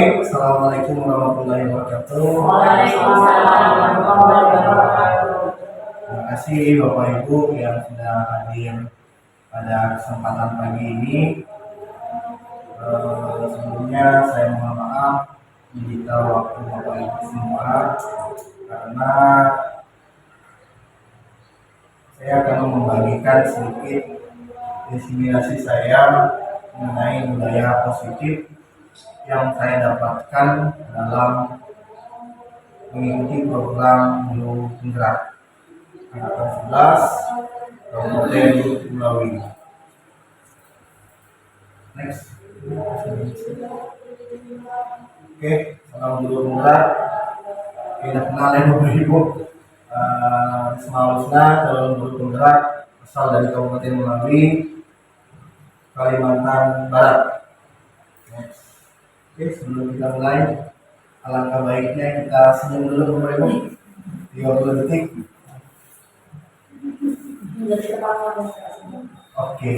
Assalamualaikum warahmatullahi wabarakatuh. Waalaikumsalam warahmatullahi wabarakatuh. Terima kasih Bapak Ibu yang sudah hadir pada kesempatan pagi ini. Sebelumnya saya mohon maaf menyita waktu Bapak Ibu semua karena saya akan membagikan sedikit inspirasi saya mengenai budaya positif yang saya dapatkan dalam mengikuti program Guru Penggerak angkatan 11 Kabupaten Melawi. Next. Oke, salam Guru Penggerak. Kita kenalin Bapak Ibu. Semalusna calon Guru Penggerak asal dari Kabupaten Melawi, Kalimantan Barat. Next. Oke, sebelum kita mulai, alangkah baiknya kita senyum dulu Bapak Ibu 30 detik. Oke,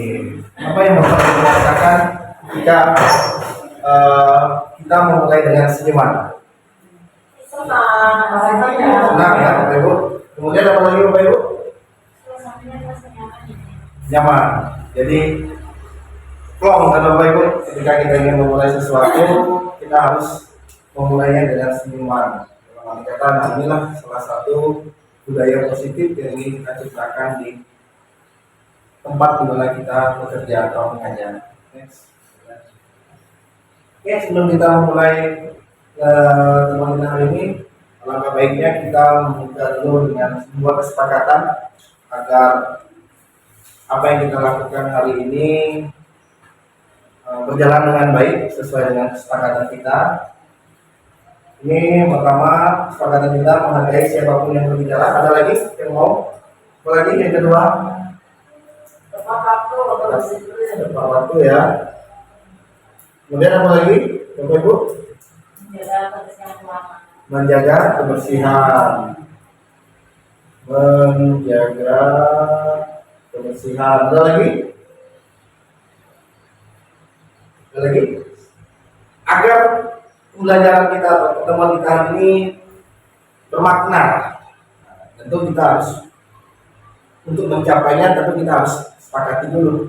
apa yang Bapak Ibu rasakan ketika kita memulai dengan senyuman? Senang ya Bapak Ibu. Kemudian apa lagi Bapak Ibu? Nyaman. Jadi plong kan Bapak Ibu, ketika kita ingin memulai sesuatu, kita harus memulainya dengan senyuman. Dalam kata, nah inilah salah satu budaya positif yang ingin kita ciptakan di tempat di mana kita bekerja atau mengajar. Oke, sebelum kita memulai teman-teman hari ini, alangkah baiknya kita membuka dulu dengan sebuah kesepakatan agar apa yang kita lakukan hari ini berjalan dengan baik sesuai dengan kesepakatan kita. Ini pertama, kesepakatan kita menghargai siapapun yang berbicara. Ada lagi yang mau? Apa lagi yang kedua? Tepat waktu ya. Kemudian apa lagi, Bapak Ibu? Menjaga kebersihan. Menjaga kebersihan. Ada lagi? Lagi agar pembelajaran kita atau pertemuan kita hari ini bermakna, tentu kita harus untuk mencapainya, tentu kita harus sepakati dulu.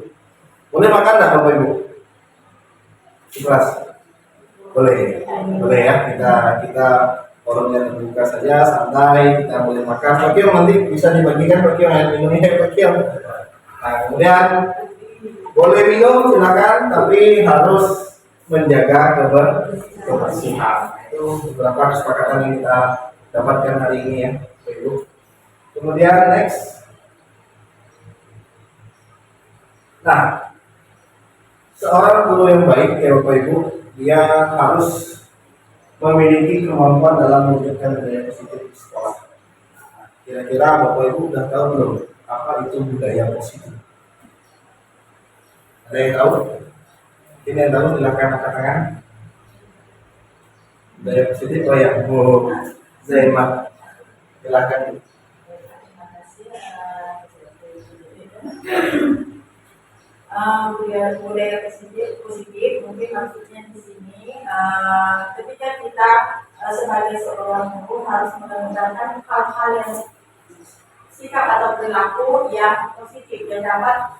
Boleh makan nggak Bapak Ibu? Ikhlas? Boleh ya. Kita forumnya terbuka saja, santai, kita boleh makan. Pak Kiong nanti bisa dibagikan Pak Kiong air minumnya Pak Kiong. Nah kemudian boleh minum silakan, tapi harus menjaga kebersihan. Itu beberapa kesepakatan yang kita dapatkan hari ini ya, Bapak Ibu. Kemudian next. Nah, seorang guru yang baik ya Bapak Ibu, dia harus memiliki kemampuan dalam mewujudkan budaya positif di sekolah. Kira-kira Bapak Ibu udah tahu belum apa itu budaya positif? Ada yang tahu? Ini yang tahu silakan angkat tangan. Budaya positif, oh ya, Bu Zaimah, silakan. Budaya positif mungkin maksudnya di sini ketika kita sebagai seorang guru harus menggunakan hal-hal yang sikap atau perilaku yang positif dan dapat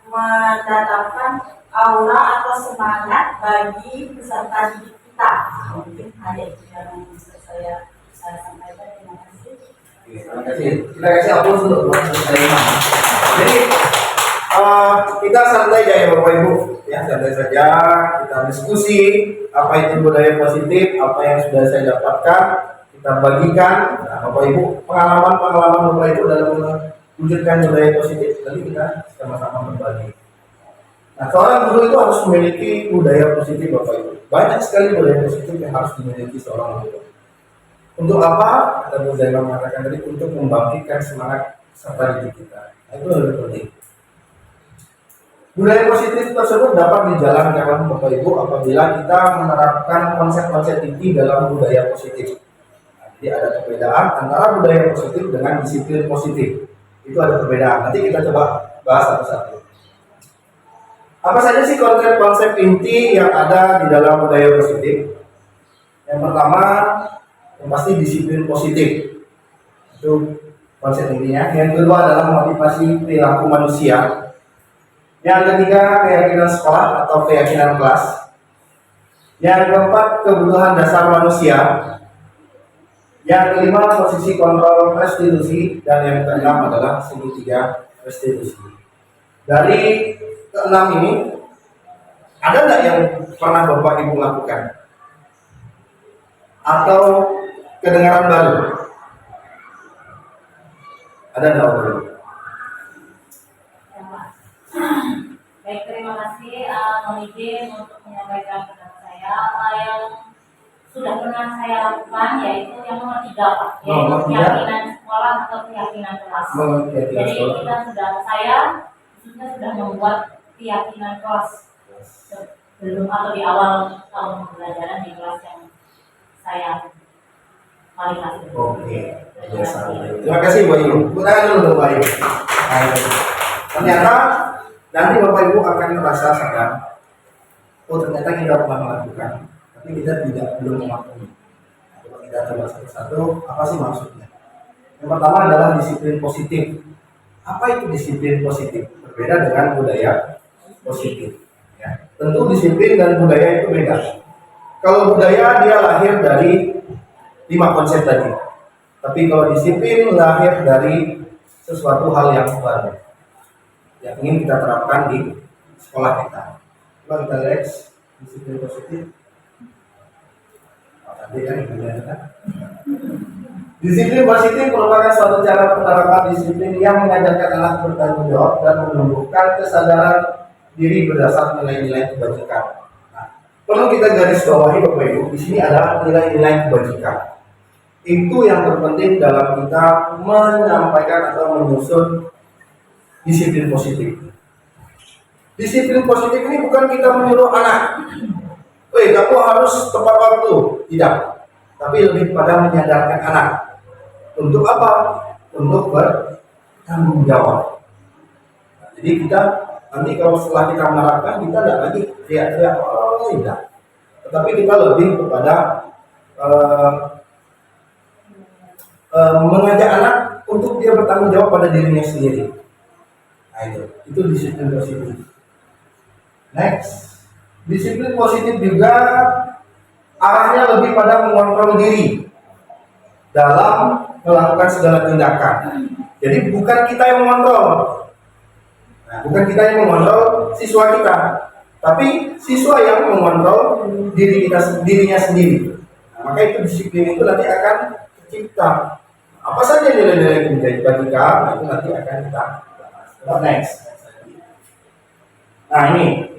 mendatangkan aura atau semangat bagi peserta didik kita. Mungkin hanya itu yang bisa saya sampaikan. Terima kasih. Terima kasih. Kita kasih aplaus untuk Jadi kita santai aja ya Bapak Ibu, ya santai saja. Kita diskusi apa itu budaya positif, apa yang sudah saya dapatkan, kita bagikan. Nah, Bapak Ibu, pengalaman Bapak Ibu dalam mewujudkan budaya positif, nanti kita sama-sama berbagi. Nah, seorang guru itu harus memiliki budaya positif Bapak Ibu. Banyak sekali budaya positif yang harus dimiliki seorang guru. Untuk apa? Kata Bu Zainal mengatakan tadi, untuk membangkitkan semangat serta didik kita. Nah, itu lebih penting. Budaya positif tersebut dapat dijalankan Bapak Ibu apabila kita menerapkan konsep-konsep inti dalam budaya positif. Nah, jadi ada perbedaan antara budaya positif dengan disiplin positif. Itu ada perbedaan. Nanti kita coba bahas satu-satu. Apa saja sih konsep-konsep inti yang ada di dalam budaya positif? Yang pertama, yang pasti disiplin positif. Itu konsep intinya. Yang kedua adalah motivasi perilaku manusia. Yang ketiga, keyakinan sekolah atau keyakinan kelas. Yang keempat, kebutuhan dasar manusia. Yang kelima, posisi kontrol restitusi. Dan yang keenam adalah segitiga restitusi. Dari keenam ini, ada nggak yang pernah Bapak Ibu lakukan? Atau kedengaran baru? Ada nggak Bapak Ibu? Baik, terima kasih mohon izin untuk menyampaikan pendapat saya. Apa yang sudah pernah saya lakukan yaitu yang nomor 3, Pak, yaitu keyakinan sekolah atau keyakinan kelas. Jadi saya khususnya sudah membuat keyakinan kelas sebelum atau di awal tahun pembelajaran di kelas yang saya paling hasil. Oke, terima kasih Bapak Ibu. Tangan dulu Bapak Ibu. Ternyata nanti Bapak Ibu akan merasa sadar, oh ternyata kita pernah melakukan, tapi kita belum memahami. Coba kita coba satu-satu, apa sih maksudnya? Yang pertama adalah disiplin positif. Apa itu disiplin positif? Berbeda dengan budaya positif. Ya. Tentu disiplin dan budaya itu beda. Kalau budaya dia lahir dari 5 konsep tadi. Tapi kalau disiplin lahir dari sesuatu hal yang baru yang ingin kita terapkan di sekolah kita. Coba kita lihat disiplin positif. Tadi kan disiplin positif merupakan suatu cara penerapan disiplin yang mengajarkan anak bertanggung jawab dan menumbuhkan kesadaran diri berdasar nilai-nilai kebajikan. Nah, perlu kita garis bawahi Bapak Ibu, di sini ada nilai-nilai kebajikan. Itu yang terpenting dalam kita menyampaikan atau menyusun disiplin positif. Disiplin positif ini bukan kita menyuruh anak, kamu harus tepat waktu. Tidak. Tapi lebih pada menyadarkan anak. Untuk apa? Untuk bertanggung jawab. Nah, jadi kita nanti kalau setelah kita menerapkan, kita tidak lagi teriak-teriak, oh tidak. Tetapi kita lebih kepada mengajak anak untuk dia bertanggung jawab pada dirinya sendiri. Nah, itu disiplin positif. Next, disiplin positif juga arahnya lebih pada mengontrol diri dalam melakukan segala tindakan. Jadi bukan kita yang mengontrol, bukan kita yang mengontrol siswa kita, tapi siswa yang mengontrol dirinya sendiri. Nah, maka itu disiplin itu nanti akan tercipta. Apa saja nilai-nilai yang menjadi bagikan, nah itu nanti akan kita bahas. Next. Nah ini,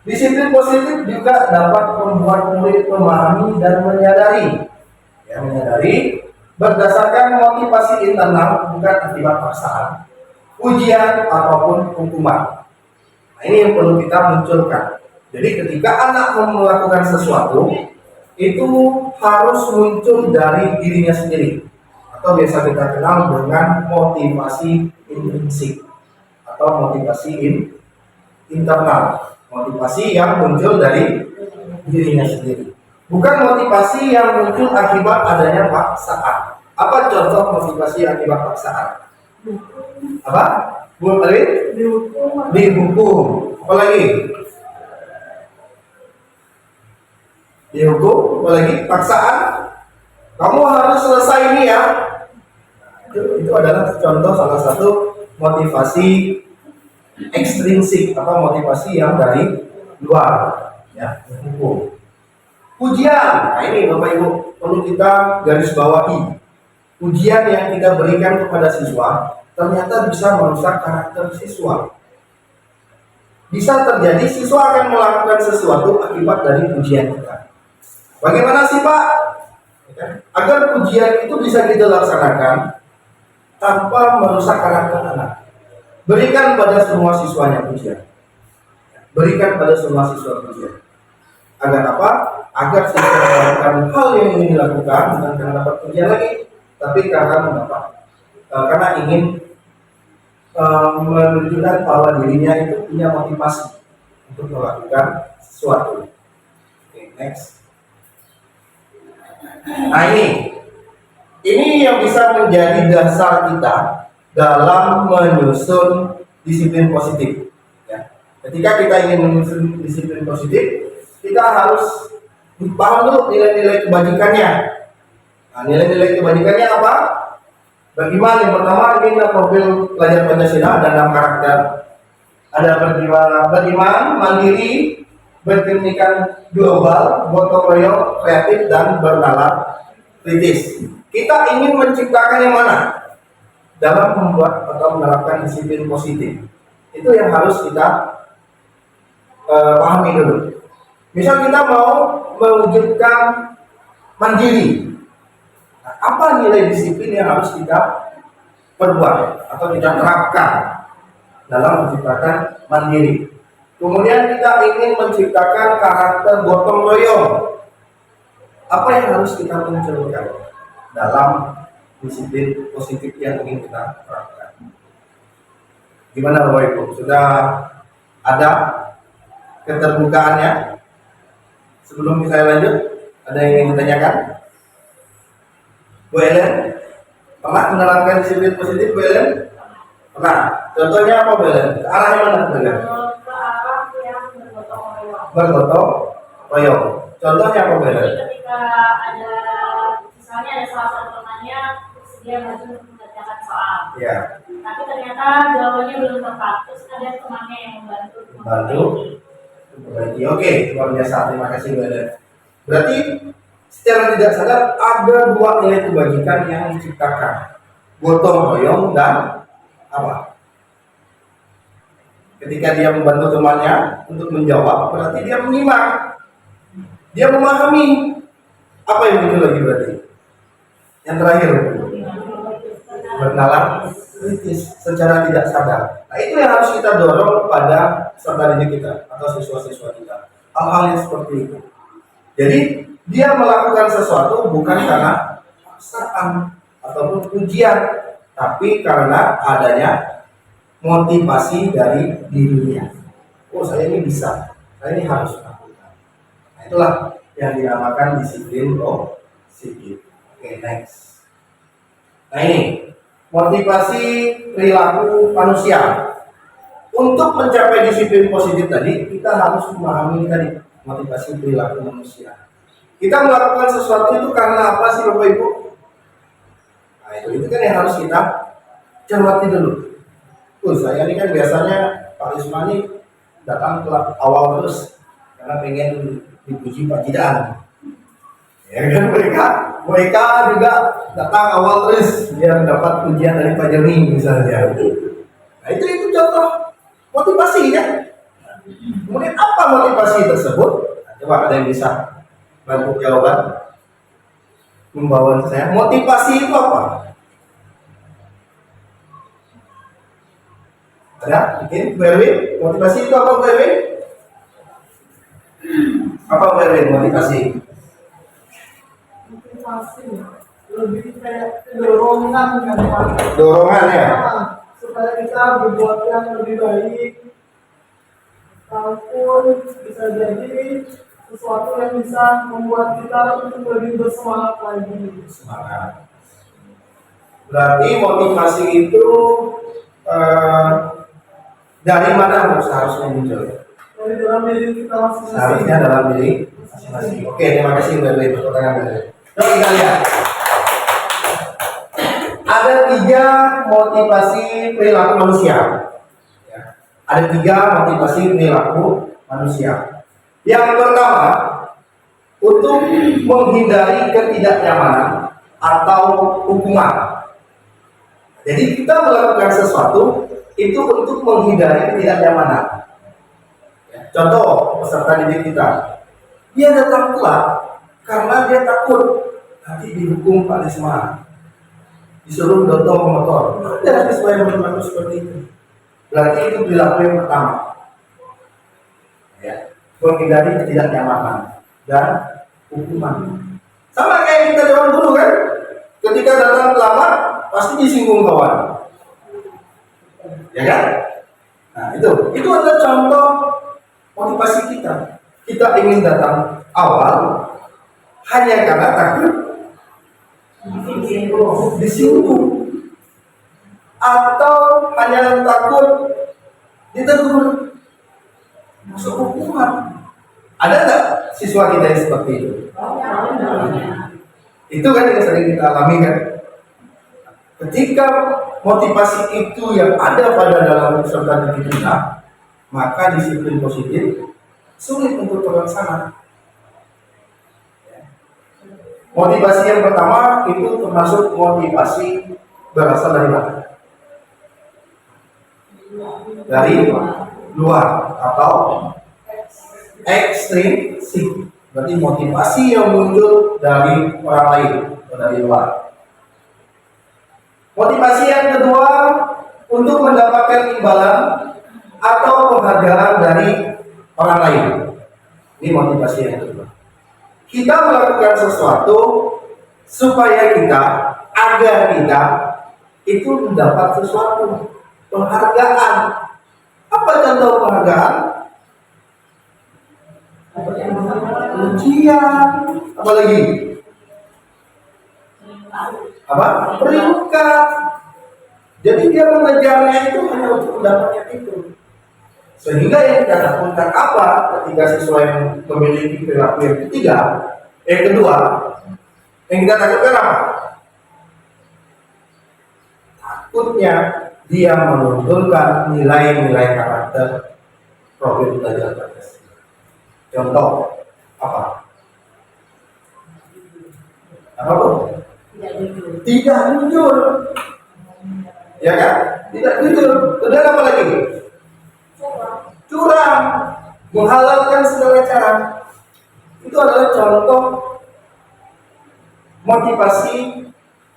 disiplin positif juga dapat membuat murid memahami dan menyadari, berdasarkan motivasi internal bukan akibat paksaan, ujian ataupun hukuman. Nah ini yang perlu kita munculkan. Jadi ketika anak melakukan sesuatu, itu harus muncul dari dirinya sendiri, atau biasa kita kenal dengan motivasi intrinsik atau motivasi internal, motivasi yang muncul dari dirinya sendiri, bukan motivasi yang muncul akibat adanya paksaan. Apa contoh motivasi akibat paksaan? Apa? Bu Ari? Dihukum. Apa lagi? Dihukum. Apa lagi? Paksaan. Kamu harus selesai ini ya. Itu adalah contoh salah satu motivasi ekstrinsik atau motivasi yang dari luar, ya, hukum. Ujian, nah ini Bapak Ibu perlu kita garis bawahi. Ujian yang kita berikan kepada siswa ternyata bisa merusak karakter siswa. Bisa terjadi siswa akan melakukan sesuatu akibat dari ujian kita. Bagaimana sih Pak? Agar ujian itu bisa kita laksanakan tanpa merusak karakter anak. Berikan pada semua siswanya pujian. Berikan pada semua siswa pujian. Agar apa? Agar siswa melakukan hal yang ingin dilakukan bukan karena dapat pujian lagi, tapi karena ingin menunjukkan bahwa dirinya itu punya motivasi untuk melakukan sesuatu. Oke, next. Nah ini yang bisa menjadi dasar kita dalam menyusun disiplin positif. Ya. Ketika kita ingin menyusun disiplin positif, kita harus paham dulu nilai-nilai kebajikannya. Nah, nilai-nilai kebajikannya apa? Bagaimana? Yang pertama ini profil pelajar Pancasila ada 6 karakter. Ada beriman, mandiri, berpendidikan global, gotong royong, kreatif, dan bernalar kritis. Kita ingin menciptakan yang mana? Dalam membuat atau menerapkan disiplin positif. Itu yang harus kita pahami dulu. Misal kita mau mewujudkan mandiri. Nah, apa nilai disiplin yang harus kita perbuat atau kita terapkan dalam menciptakan mandiri? Kemudian kita ingin menciptakan karakter gotong royong. Apa yang harus kita munculkan dalam disiplin positif yang ingin kita terapkan? Gimana Bapak Ibu? Sudah ada keterbukaannya? Sebelum saya lanjut, ada yang ingin ditanyakan? Bu Ellen, pernah menerapkan disiplin positif Bu Ellen? Pernah. Contohnya apa Bu Ellen? Ke arah yang mana Bu Ellen? Ke arah yang bergotong royong. Bergotong royong. Contohnya apa Bu Ellen? Jadi ketika ada misalnya ada salah satu temannya dia maju untuk mengerjakan soal. Ya. Tapi ternyata jawabannya belum tepat. Terus ada temannya yang membantu. Memperbaiki. Oke, luar biasa. Terima kasih Bu Ellen. Berarti secara tidak sadar ada 2 nilai kebajikan yang diciptakan. Gotong royong dan apa? Ketika dia membantu temannya untuk menjawab, berarti dia menyimak. Dia memahami. Apa yang muncul lagi berarti? Yang terakhir, bernalar kritis secara tidak sadar. Nah itu yang harus kita dorong pada peserta didik kita atau siswa-siswa kita. Hal-hal yang seperti itu. Jadi dia melakukan sesuatu bukan karena paksaan ataupun ujian, tapi karena adanya motivasi dari dirinya. Oh saya ini bisa, saya ini harus lakukan. Nah itulah yang dinamakan disiplin positif. Oke, next. Nah ini motivasi perilaku manusia. Untuk mencapai disiplin positif tadi, kita harus memahami tadi motivasi perilaku manusia. Kita melakukan sesuatu itu karena apa sih Bapak Ibu? Nah itu kan yang harus kita cermati dulu. Saya ini kan biasanya Pak Rismani datang ke awal terus karena pengen dipuji Pak Jidaan. Ya kan mereka juga datang awal terus biar dapat pujian dari Pak Joni misalnya. Nah itu contoh motivasi ya. Kemudian apa motivasi tersebut? Nah, coba ada yang bisa bantu jawaban membawa saya. Motivasi itu apa? Ada? Mungkin Berwin, motivasi itu apa Berwin? Apa Berwin motivasi? Motivasi lebih kayak dorongan kan Pak. Dorongan ya? Supaya kita berbuat yang lebih baik, ataupun bisa jadi sesuatu yang bisa membuat kita untuk lebih bersemangat lagi. Semangat. Berarti motivasi itu dari mana seharusnya muncul? Dari dalam diri kita masing-masing. Seharusnya dalam diri masing-masing. Oke, terima kasih Mbak Dewi. Pertanyaan Mbak Dewi. Coba kita lihat. Ada 3 motivasi perilaku manusia. Ya. Ada 3 motivasi perilaku manusia. Yang pertama, untuk menghindari ketidaknyamanan atau hukuman. Jadi kita melakukan sesuatu itu untuk menghindari ketidaknyamanan. Ya. Contoh peserta didik kita, dia datang telat karena dia takut nanti dihukum Pak Risma, disuruh dotong motor. Ada siswa yang berlaku seperti itu. Berarti itu perilaku yang pertama. Ya, menghindari ketidaknyamanan dan hukuman. Sama kayak kita zaman dulu kan, ketika datang terlambat pasti disinggung kawan. Ya kan? Nah itu adalah contoh motivasi kita. Kita ingin datang awal hanya karena takut disinggung, atau hanya takut ditegur, masuk hukuman. Ada nggak siswa kita yang seperti itu? Itu kan yang sering kita alami kan. Ketika motivasi itu yang ada pada dalam peserta didik kita, maka disiplin positif sulit untuk terlaksana. Motivasi yang pertama itu termasuk motivasi berasal dari mana? Dari luar atau ekstrinsik. Berarti motivasi yang muncul dari orang lain atau dari luar. Motivasi yang kedua untuk mendapatkan imbalan atau penghargaan dari orang lain. Ini motivasi yang kedua. Kita melakukan sesuatu supaya kita, agar kita itu mendapat sesuatu, penghargaan. Apa contoh penghargaan? Ujian, apa lagi? Apa? Peringkat. Jadi dia mengejarnya itu hanya untuk mendapatkan itu. Sehingga yang kita takutkan apa ketika siswa yang memiliki perilaku yang ketiga, yang kedua, yang kita takutkan apa? Takutnya dia menunjukkan nilai-nilai karakter profil belajar Pancasila. Contoh apa? Apa tuh? Tidak jujur, ya kan? Tidak jujur. Kemudian apa lagi? Curang, menghalalkan segala cara. Itu adalah contoh motivasi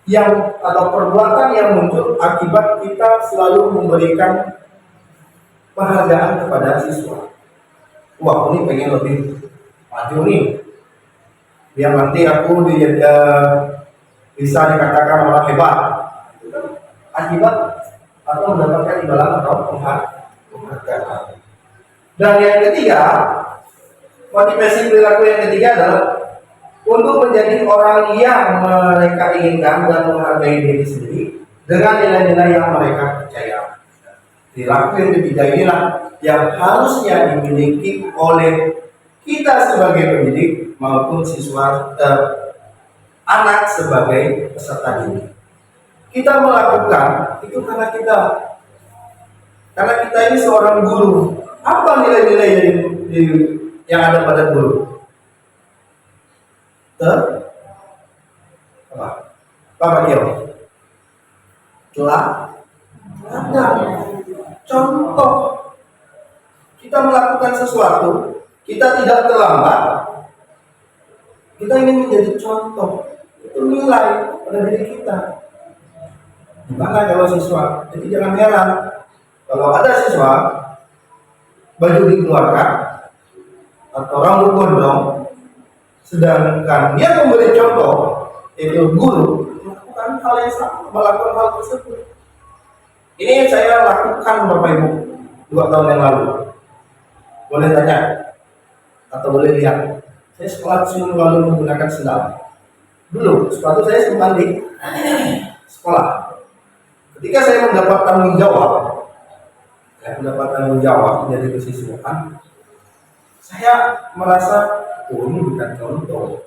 yang atau perbuatan yang muncul akibat kita selalu memberikan penghargaan kepada siswa. Wah, ini pengen lebih maju nih, biar nanti aku bisa dikatakan orang hebat. Akibat atau mendapatkan imbalan atau penghargaan. Dan yang ketiga, motivasi perilaku yang ketiga adalah untuk menjadi orang yang mereka inginkan dan menghargai diri sendiri dengan nilai-nilai yang mereka percaya. Perilaku yang ketiga inilah yang harusnya dimiliki oleh kita sebagai pendidik maupun siswa anak sebagai peserta didik. Kita melakukan itu karena kita ini seorang guru. Apa nilai-nilai yang ada pada guru? Apa dia? Ada contoh. Kita melakukan sesuatu, kita tidak terlambat. Kita ingin menjadi contoh. Itu nilai pada diri kita. Gimana kalau siswa? Jadi jangan heran kalau ada siswa baju dikeluarkan atau rambut gondrong, sedangkan dia memberi contoh, itu guru melakukan hal yang sama, melakukan hal tersebut. Ini saya lakukan Bapak Ibu 2 tahun yang lalu. Boleh tanya atau boleh lihat. Saya sekolah selalu menggunakan sendal. Dulu sepatu saya simpan di sekolah. Ketika saya mendapat tanggung jawab menjadi kesiswaan, saya merasa ini bukan contoh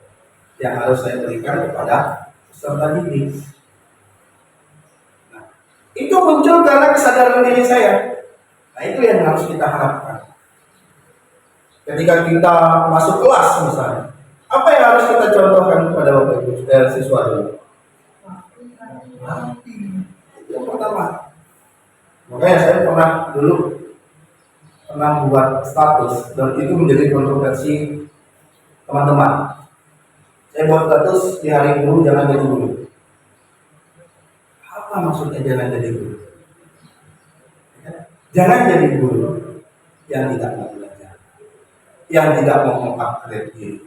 yang harus saya berikan kepada peserta didik. Nah, itu muncul karena kesadaran diri saya. Nah, itu yang harus kita harapkan. Ketika kita masuk kelas misalnya, apa yang harus kita contohkan kepada Bapak Ibu siswa dulu? Itu yang pertama. Makanya saya pernah buat status dan itu menjadi kontroversi teman-teman. Saya buat status di hari guru jangan jadi guru. Apa maksudnya jangan jadi guru? Jangan jadi guru yang tidak mau belajar, yang tidak mau mengupgrade diri,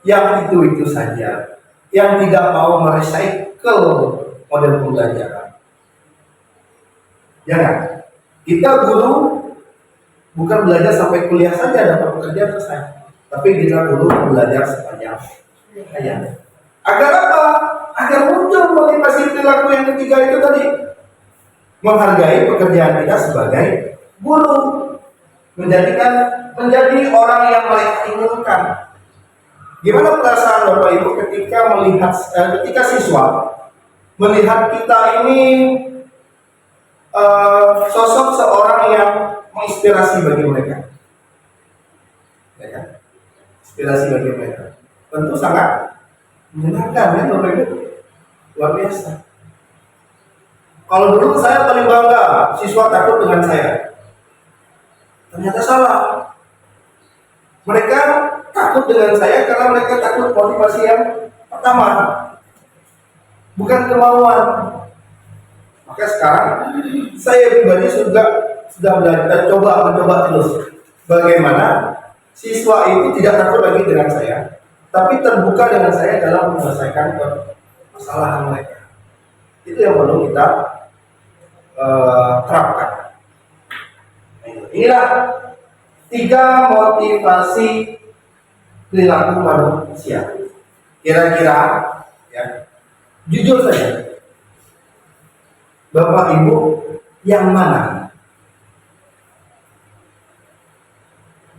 yang itu saja, yang tidak mau merecycle model pembelajaran. Jangan. Kita guru bukan belajar sampai kuliah saja dapat pekerjaan selesai, tapi kita guru belajar sepanjang Ya. Agar apa? Agar muncul motivasi perilaku yang ketiga itu tadi. Menghargai pekerjaan kita sebagai guru. Menjadi orang yang mereka inginkan. Gimana perasaan Bapak Ibu ketika siswa melihat kita ini sosok seorang yang menginspirasi bagi mereka, ya kan? Inspirasi bagi mereka, tentu sangat menyenangkan ya Bapak Ibu, luar biasa. Kalau dulu saya paling bangga siswa takut dengan saya, ternyata salah. Mereka takut dengan saya karena mereka takut motivasi yang pertama, bukan kemauan. Maka sekarang saya pribadi sudah belajar mencoba terus bagaimana siswa itu tidak takut lagi dengan saya, tapi terbuka dengan saya dalam menyelesaikan permasalahan mereka. Itu yang perlu kita terapkan. Inilah 3 motivasi perilaku manusia. Kira-kira ya, jujur saja, Bapak Ibu yang mana?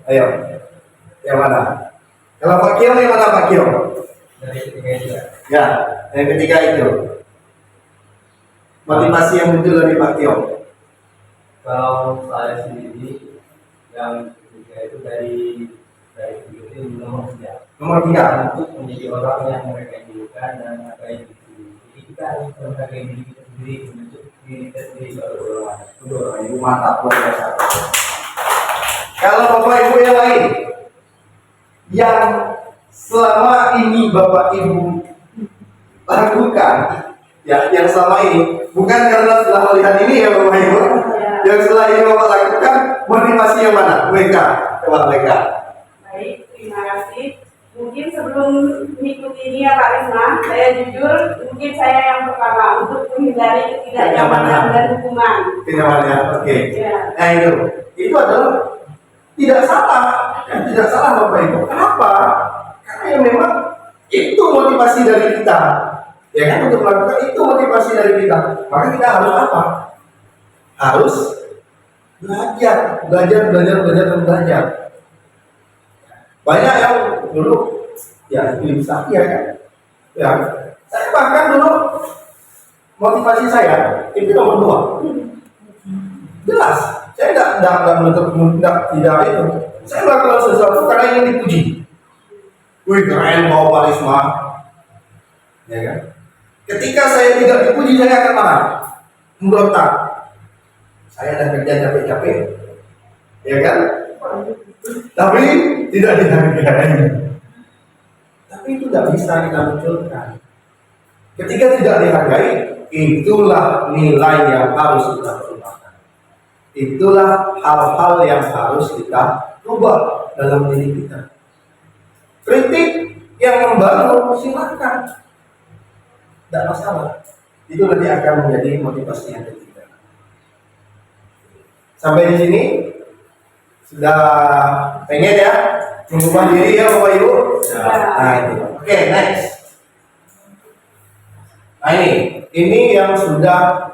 Ayo, yang mana? Kalau Pak Kio, yang mana Pak Kio? Dari ketiga itu Ya, yang ketiga itu. Motivasi yang muncul dari Pak Kio. kalau saya sendiri yang ketiga itu dari itu nomor 3 Nomor 3. untuk menjadi orang yang mereka inginkan dan apa yang diri. Jadi kita harus menghargai diri kita sendiri untuk diri kita sendiri baru orang. Bapak Ibu mantap luar biasa. Kalau Bapak Ibu yang lain yang selama ini Bapak Ibu lakukan, ya, yang selama ini bukan karena setelah melihat ini ya Bapak Ibu, yang setelah ini Bapak lakukan, motivasi yang mana? Mereka, coba mereka. Baik, terima kasih. Mungkin sebelum mengikuti ini ya Pak Risma, saya jujur, mungkin saya yang pertama untuk menghindari ketidaknyamanan dan hukuman. Kenyamanan, oke. Ya. Nah itu adalah tidak salah, tidak salah Bapak Ibu. Kenapa? Karena yang memang itu motivasi dari kita, ya kan, untuk melakukan itu motivasi dari kita. Maka kita harus apa? Harus belajar. Banyak yang dulu ya bisa ya kan. Ya, saya bahkan dulu motivasi saya itu nomor 2. Jelas, saya tidak menutup tidak itu. Saya melakukan sesuatu karena ingin dipuji. Wih keren mau Pak Risma, ya kan? Ketika saya tidak dipuji saya akan marah, memberontak. Saya ada kerja capek-capek, ya kan? Tapi tidak dihargai. Tapi itu tidak bisa kita munculkan. Ketika tidak dihargai, itulah nilai yang harus kita ubahkan. Itulah hal-hal yang harus kita ubah dalam diri kita. Kritik yang membangun silakan, tidak masalah. Itu nanti akan menjadi motivasi yang ketiga. Sampai di sini sudah pengen ya mengubah diri ya Bapak Ibu. Nah itu. Oke, next. Nah ini yang sudah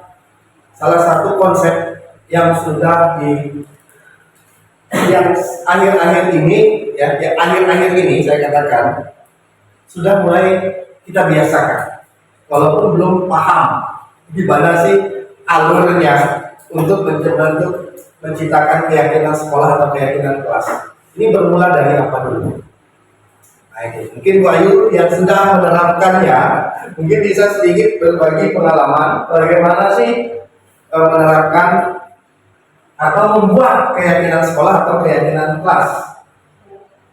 salah satu konsep yang sudah yang akhir-akhir ini ya akhir-akhir ini saya katakan sudah mulai kita biasakan, walaupun belum paham gimana sih alurnya untuk menciptakan keyakinan sekolah atau keyakinan kelas. Ini bermula dari apa dulu? Nah ini mungkin Bu Ayu yang sudah menerapkannya mungkin bisa sedikit berbagi pengalaman bagaimana sih menerapkan atau membuat keyakinan sekolah atau keyakinan kelas.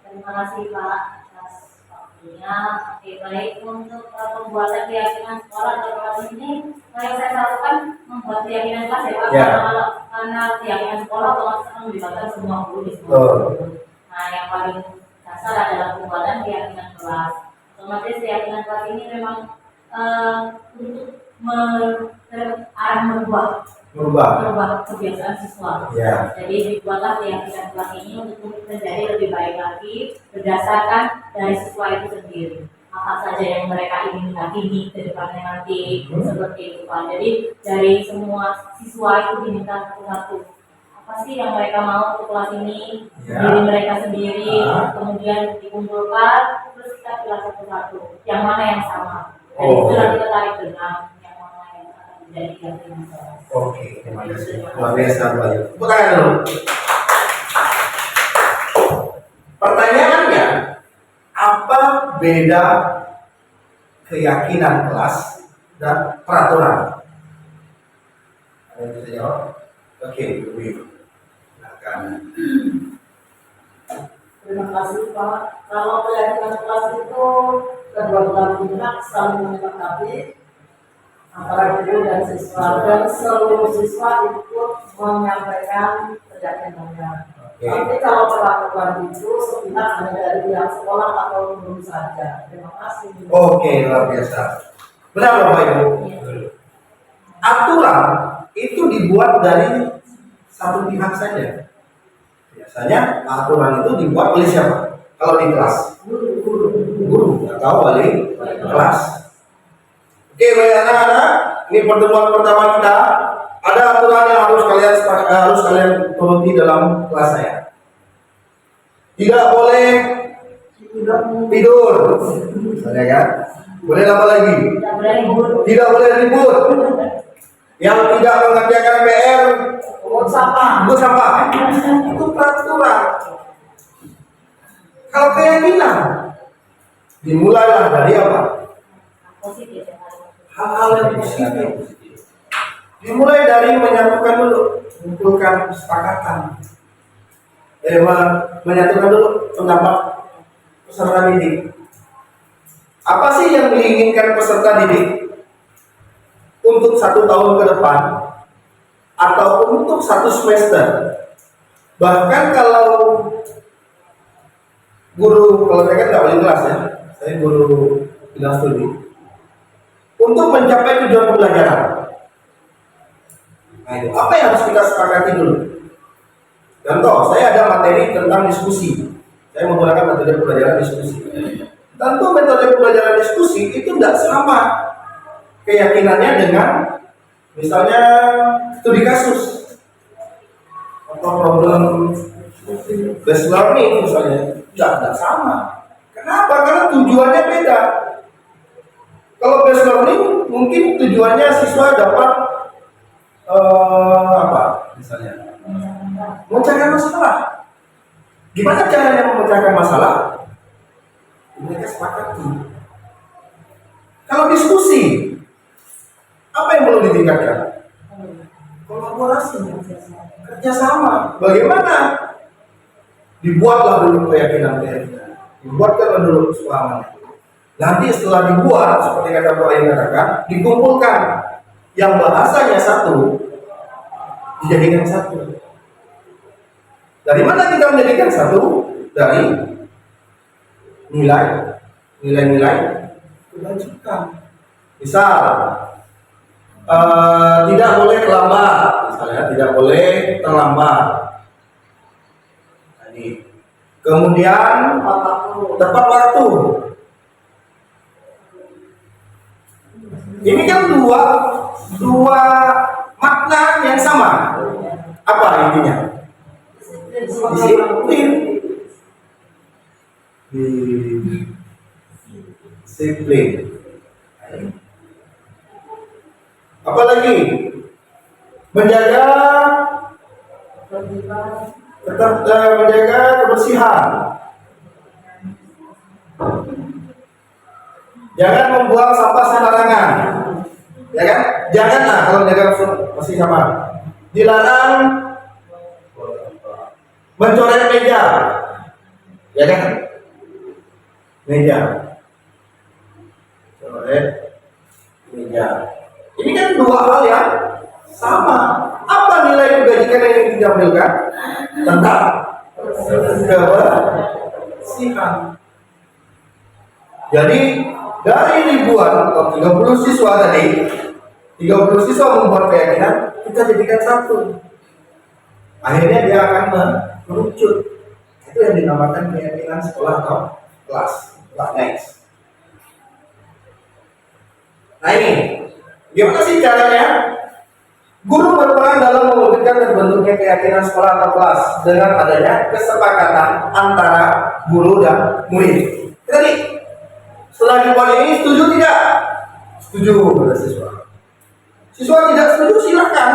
Terima kasih Pak atas waktunya. Oke, baik, untuk pembuatan keyakinan sekolah atau kelas ini yang saya lakukan membuat keyakinan kelas ya Pak. Ya. Karena keyakinan sekolah otomatis akan melibatkan semua guru di sekolah. Nah, yang paling dasar adalah pembuatan keyakinan kelas. Otomatis keyakinan kelas ini memang untuk merubah kebiasaan siswa. Ya. Jadi dibuatlah keyakinan kelas ini untuk menjadi lebih baik lagi berdasarkan dari siswa itu sendiri. apa saja yang mereka ingin yakini ke depannya nanti seperti itu Pak. Jadi dari semua siswa itu diminta satu-satu apa sih yang mereka mau untuk kelas ini, Ya. diri mereka sendiri, Ah. kemudian dikumpulkan, terus kita pilih satu-satu yang mana yang sama. Jadi Oh. setelah kita tarik benang yang mana yang akan menjadi keyakinan saya. Oke, terima kasih. Luar biasa banyak. Tepuk tangan dulu. Pertanyaannya, apa beda keyakinan kelas dan peraturan? Ada yang bisa jawab? Oke, Ibu. Silakan. Terima kasih Pak. Kalau keyakinan kelas itu kedua belah pihak saling melengkapi antara guru dan siswa, dan seluruh siswa ikut menyampaikan keyakinannya. Oke. Tapi kalau peraturan itu sepihak hanya dari pihak sekolah atau guru saja. Terima kasih. Oke, luar biasa. Benar Bapak Ibu? Aturan itu dibuat dari satu pihak saja. Biasanya aturan itu dibuat oleh siapa? Kalau di kelas, guru atau wali kelas. Oke, baik anak-anak, ini pertemuan pertama kita. Ada aturan yang harus kalian turuti dalam kelas saya. Tidak boleh tidur, misalnya kan? Boleh apa lagi? Tidak boleh ribut. Tidak boleh ribut. Yang tidak mengerjakan PR, Pungut sampah. itu sampah. Itu peraturan. Kalau keyakinan, dimulailah dari apa? Positif ya Pak. Hal-hal yang positif. Dimulai dari menyatukan dulu, mengumpulkan kesepakatan. Menyatukan dulu pendapat peserta didik. Apa sih yang diinginkan peserta didik untuk 1 tahun ke depan atau untuk 1 semester? Bahkan kalau guru, kalau saya kan nggak wali kelas ya, saya guru bidang studi. Untuk mencapai tujuan pembelajaran, nah itu apa yang harus kita sepakati dulu? Contoh, saya ada materi tentang diskusi. Saya menggunakan metode pembelajaran diskusi. Tentu metode pembelajaran diskusi itu tidak sama keyakinannya dengan misalnya studi kasus atau problem based learning misalnya, tidak sama. Kenapa? Karena tujuannya beda. Kalau based learning mungkin tujuannya siswa dapat apa? Misalnya memecahkan masalah. Gimana caranya memecahkan masalah? Mereka sepakati. Kalau diskusi, apa yang perlu ditingkatkan? Kolaborasi, kerjasama. Bagaimana? Dibuatlah dulu keyakinan-keyakinan. Dibuatkan dulu kesepahaman. Nanti setelah dibuat, seperti kata Bu Ayu katakan, dikumpulkan. Yang bahasanya satu, dijadikan satu. Dari mana kita menjadikan satu? Dari nilai-nilai kebajikan. Misal, tidak boleh terlambat, misalnya tidak boleh terlambat. Tadi. Kemudian tepat waktu. Ini kan dua makna yang sama. Apa intinya? Disiplin. Disiplin. Apalagi menjaga menjaga kebersihan. Jangan membuang sampah sembarangan. Ya kan? Janganlah kalau menjaga masih sama. Dilarang mencoret meja. Ya kan? Meja. Coret meja. Ini kan dua hal yang sama. Apa nilai kebajikan yang ingin ditampilkan? Tentang kebersihan. Jadi dari ribuan atau 30 siswa tadi, 30 siswa membuat keyakinan, kita jadikan satu. Akhirnya dia akan mengerucut. Itu yang dinamakan keyakinan sekolah atau kelas. Next. Nah ini, gimana sih caranya? Guru berperan dalam mewujudkan terbentuknya keyakinan sekolah atau kelas dengan adanya kesepakatan antara guru dan murid. Tadi, setelah dibuat ini setuju tidak? Setuju pada siswa. Siswa tidak setuju silakan,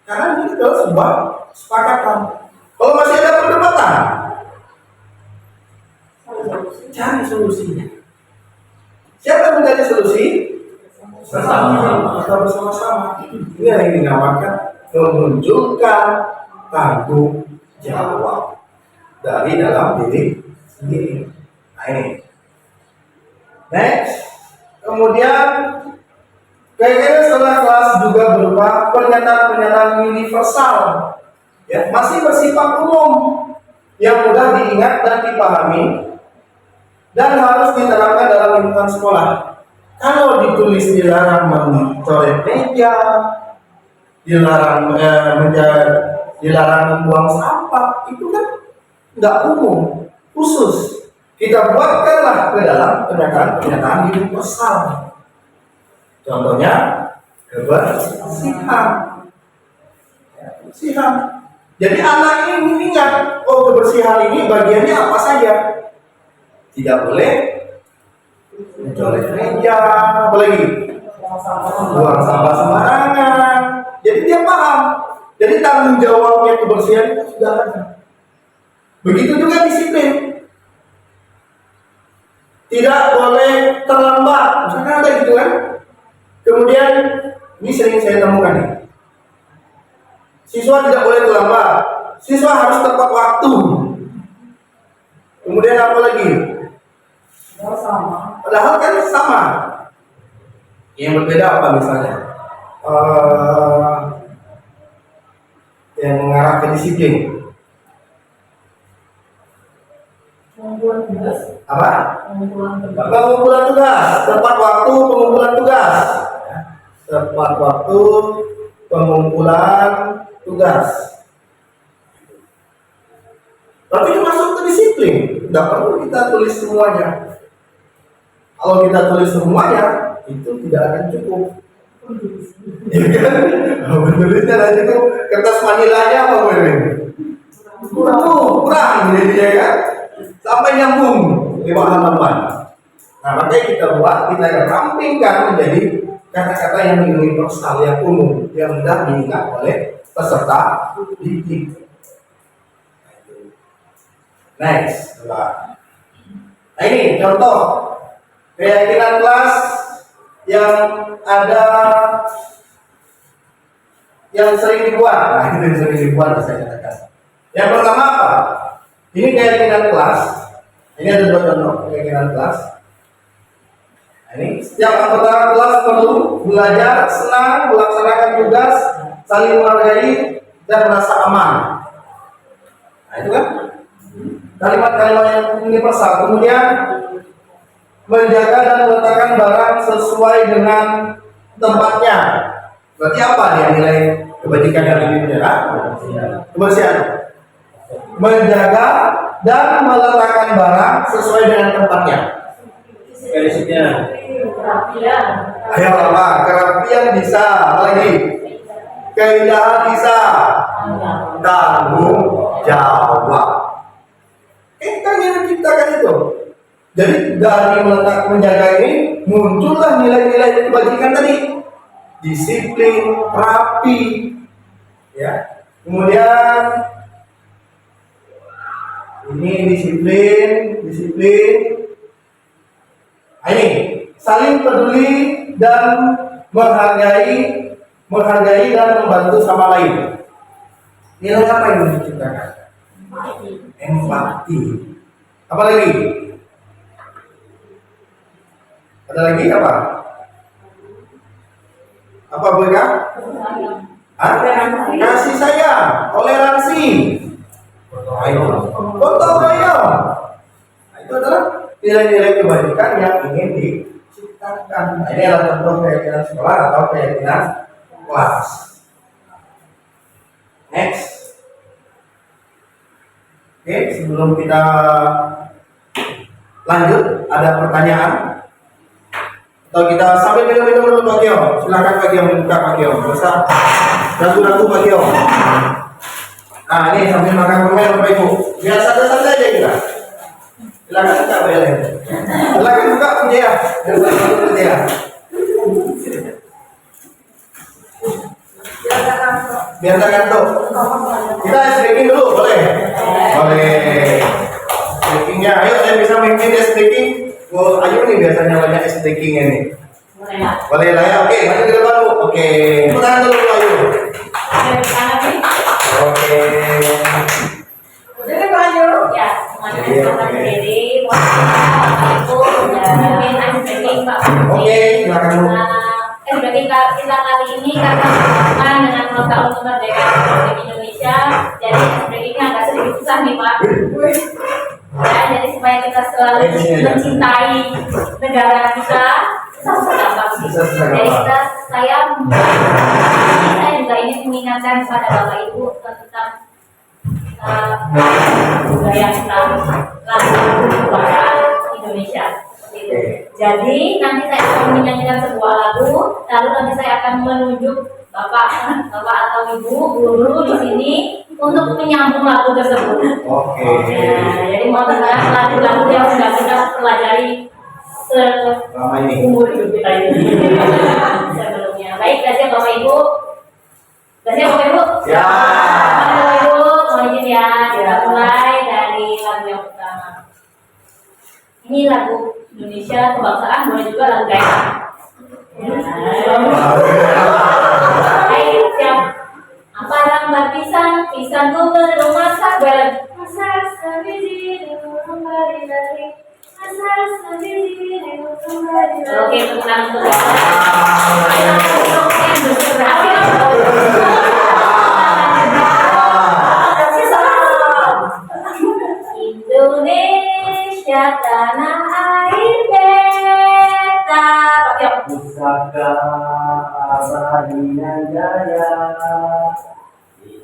karena ini adalah sebuah kesepakatan. Kalau masih ada perdebatan, cari solusinya. Siapa yang mencari solusi? Bersama. Kita bersama-sama. Ini yang dinamakan memunculkan tanggung jawab dari dalam diri sendiri. Nah ini. Next. Kemudian kayaknya setelah kelas juga berupa pernyataan-pernyataan universal, ya, masih bersifat umum yang mudah diingat dan dipahami dan harus diterapkan dalam lingkungan sekolah. Kalau ditulis dilarang mencoret meja, dilarang membuang sampah, itu kan nggak umum, khusus. Kita buatkanlah ke dalam pernyataan universal. Contohnya kebersihan. Kebersihan. Jadi anak ini mengingat, oh kebersihan ini bagiannya apa saja. Tidak boleh mencoret meja, apalagi buang sampah sembarangan. Jadi dia paham. Jadi tanggung jawabnya kebersihan itu sudah ada. Begitu juga disiplin. Tidak boleh terlambat, misalkan ada gitu kan. Kemudian ini sering saya temukan nih. Siswa tidak boleh terlambat. Siswa harus tepat waktu. Kemudian apa lagi? Padahal kan sama. Yang berbeda apa misalnya? Yang mengarah ke disiplin. Apa? Pengumpulan tugas. Tepat waktu pengumpulan tugas. Tepat waktu pengumpulan tugas. Tapi itu masuk ke disiplin. Tidak perlu kita tulis semuanya. Kalau kita tulis semuanya, itu tidak akan cukup. Ya kan? Menulisnya dan itu kertas manilanya apa boleh? Kurang, jadi ya kan? Sampai nyambung 5 halaman. Nah, makanya kita buat, kita rampingkan menjadi kata-kata yang universal, yang umum, yang mudah diingat oleh peserta didik. Next, nah ini contoh keyakinan kelas yang ada yang sering dibuat. Nah, itu yang sering dibuat saya katakan. Yang pertama apa? Ini keyakinan kelas. Ini ada 2 contoh keyakinan kelas. Nah, ini setiap anggota kelas perlu belajar, senang, melaksanakan tugas, saling menghargai dan merasa aman. Nah, itu kan kalimat-kalimat yang universal. Kemudian menjaga dan meletakkan barang sesuai dengan tempatnya. Berarti apa dia nilai kebajikan yang lebih mulia? Kebersihan. Menjaga dan meletakkan barang sesuai dengan tempatnya. Prinsipnya. Ayo apa? Kerapian bisa. Apa lagi? Keindahan bisa. Tanggung jawab. Kita yang menciptakan itu. Jadi dari menjaga ini muncullah nilai-nilai kebajikan tadi. Disiplin, rapi, ya. Kemudian ini disiplin. Ini saling peduli dan menghargai dan membantu sama lain. Nilai apa yang diciptakan? Empati. Apa lagi? Ada lagi apa? Apa boleh kah? Kasih sayang, toleransi, gotong royong. Nah, itu adalah nilai-nilai kebajikan yang ingin diciptakan. Nah, ini adalah contoh keyakinan sekolah atau keyakinan kelas. Next. Oke, sebelum kita lanjut, ada pertanyaan? Atau kita sambil minum-minum dulu Pak Gio. Silakan Pak Gio buka Pak Gio. Bisa ragu-ragu Pak Gio. Nah ini sambil makan permen Bapak Ibu. Biar santai-santai aja kita. Silakan buka Pak Gio. Silakan buka punya ya. Ya. Biar tak kantuk. Kita stretching dulu boleh? Boleh. Stretchingnya, ayo saya bisa mainin stretching. Oh, ayo nih biasanya banyak stretchingnya nih. Boleh lah. Boleh lah ya, oke, maju ke depan Bu. Oke, tahan dulu ayo. Oke. Jadi Pak Ayu. Ya, semuanya silakan berdiri. Ibu dan mungkin stretching Pak. Oke, silakan Bu. Berarti kita kali ini karena bertepatan dengan ulang tahun kemerdekaan Republik Indonesia, jadi stretchingnya agak sedikit susah nih Pak. Ya, jadi supaya kita selalu mencintai negara kita, susah gampang sih. Jadi saya juga ingin mengingatkan kepada Bapak Ibu tentang budaya kita, lagu kebangsaan Indonesia. Jadi nanti saya akan menyanyikan sebuah lagu, lalu nanti saya akan menunjuk bapak atau ibu guru di sini untuk menyambung lagu tersebut. Oke. Nah, jadi mau dengar lagu-lagu yang sudah kita pelajari Lama ini. seumur hidup kita ini sebelumnya. Baik, kasih Bapak Ibu. Kasih Bapak Ibu. Ya. Bapak Ibu, mohon izin ya, kita mulai dari lagu yang pertama. Ini lagu Indonesia kebangsaan, boleh juga lagu daerah. Baik, siap. Apa lambat pisang kubur masak bareng. Masak sebiji kembali lagi. Masak sebiji kembali lagi. Oke, tenang terus. Indonesia tanah air beta. Pusaka abadinya jaya,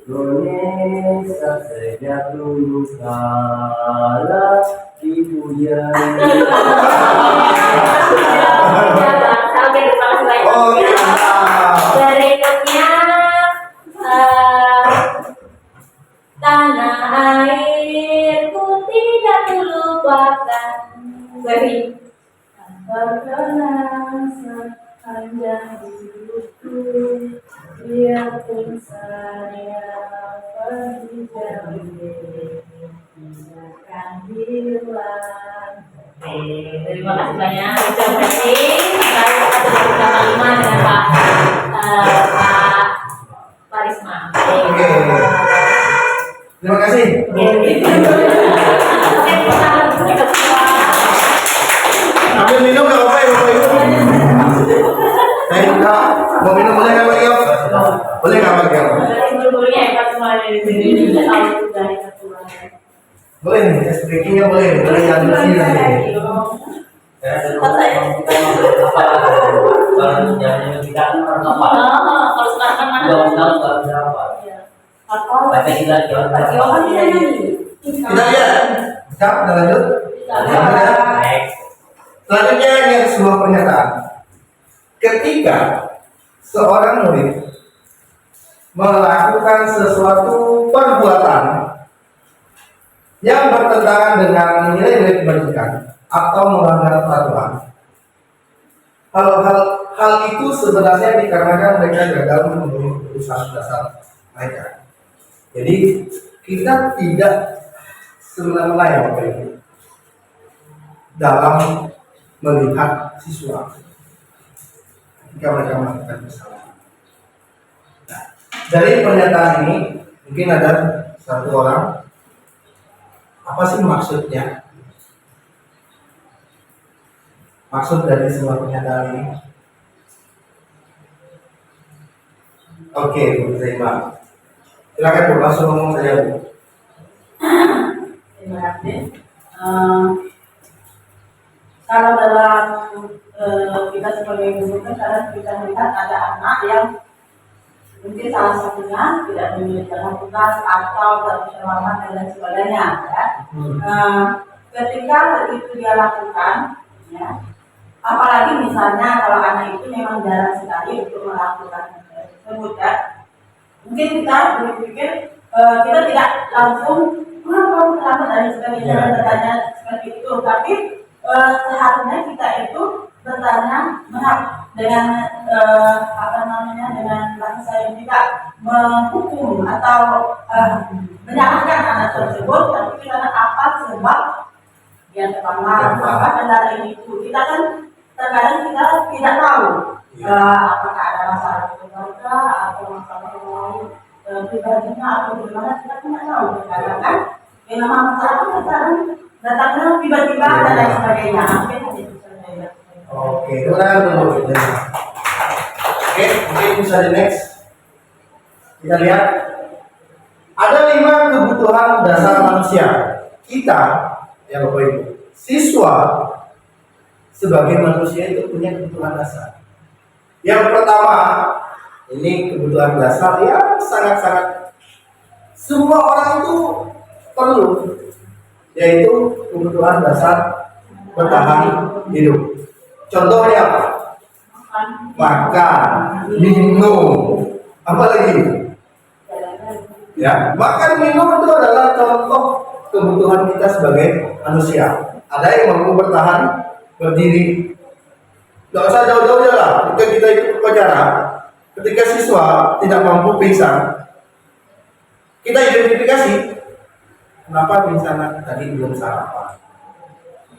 Indonesia sejak dulu kala dipuja. Sampai terima kasih banyak. Oh, iya. Berikutnya tanah airku tidak kulupakan. Baby. Berkenang sepanjang hidupku, biarpun saya pergi jauh, akan hilang. Terima kasih banyak. Terima kasih. Lalu satu bersama lima dengan Pak Risma. Oke. Terima kasih. Ambil minum nggak apa-apa ya Bapak Ibu? Saya juga mau minum boleh nggak Pak Gio? Boleh nggak Pak Gio? Guru-gurunya hebat semua dari sini. Tahu dari ketua. Boleh nih, stretchingnya boleh yang di sini nanti. Kalau jangan kita orang apa? Kalau sekarang kan mana? Undang-undang nggak berapa? Pancasila Kan bisa nyanyi. Kita lihat. Kita udah lanjut. Next. Selanjutnya yang sebuah pernyataan. Ketika seorang murid melakukan sesuatu perbuatan yang bertentangan dengan nilai-nilai kebajikan atau melanggar peraturan, hal itu sebenarnya dikarenakan mereka gagal memenuhi keputusan dasar mereka. Jadi kita tidak semena-mena ya Bapak Ibu dalam melihat siswa ketika mereka melakukan kesalahan. Nah, dari pernyataan ini mungkin ada satu orang, apa sih maksudnya? Maksud dari sebuah pernyataan ini? Oke, Bu Zaima. Silakan Bu, langsung ngomong saja Bu. Terima kasih. Kalau dalam kita sebagai guru kan kadang kita melihat ada anak yang mungkin salah satunya tidak menyelesaikan tugas atau terlambat dan lain sebagainya, ya. Ketika hal itu dia lakukan, ya, Apalagi misalnya kalau anak itu memang jarang sekali untuk melakukan tersebut ya. Mungkin kita berpikir kita tidak langsung kamu terlambat dan sebagainya dan bertanya seperti itu, tapi seharusnya kita itu bertanya dengan apa namanya, dengan bahasa yang tidak menghukum atau menyalahkan anak tersebut, tapi kita apa sebab yang pertama apa kendala itu. Kita kan terkadang kita tidak tahu apakah ada masalah keluarga atau masalah yang lain pribadinya atau gimana, kita tidak tahu. Kadang kan yang nama masalah itu sekarang datangnya tiba-tiba dan lain sebagainya. Oke, itu kan dulu. Oke, mungkin bisa di next. Kita lihat ada 5 kebutuhan dasar manusia. Kita, ya Bapak Ibu, siswa sebagai manusia itu punya kebutuhan dasar. Yang pertama, ini kebutuhan dasar yang sangat-sangat semua orang itu perlu, yaitu kebutuhan dasar bertahan hidup. Contohnya apa? Makan, minum, apa lagi? Ya, makan, minum itu adalah contoh kebutuhan kita sebagai manusia. Ada yang mampu bertahan berdiri. Tidak usah jauh-jauh lah. Ketika kita ikut upacara, ketika siswa tidak mampu pingsan, kita identifikasi kenapa pingsan tadi belum sarapan.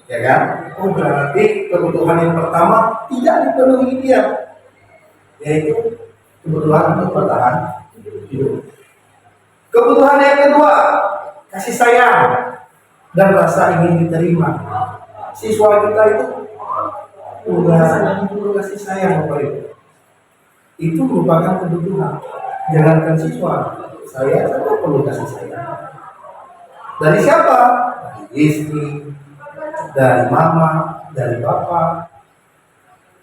Ya kan? Oh, berarti kebutuhan yang pertama tidak dipenuhi dia, yaitu kebutuhan untuk bertahan hidup. Kebutuhan yang kedua, kasih sayang dan rasa ingin diterima. Siswa kita itu perlu kasih sayang, Bapak Ibu. Itu merupakan kebutuhan. Jangankan siswa, saya juga perlu kasih sayang. Dari siapa? Dari istri, dari mama, dari bapak.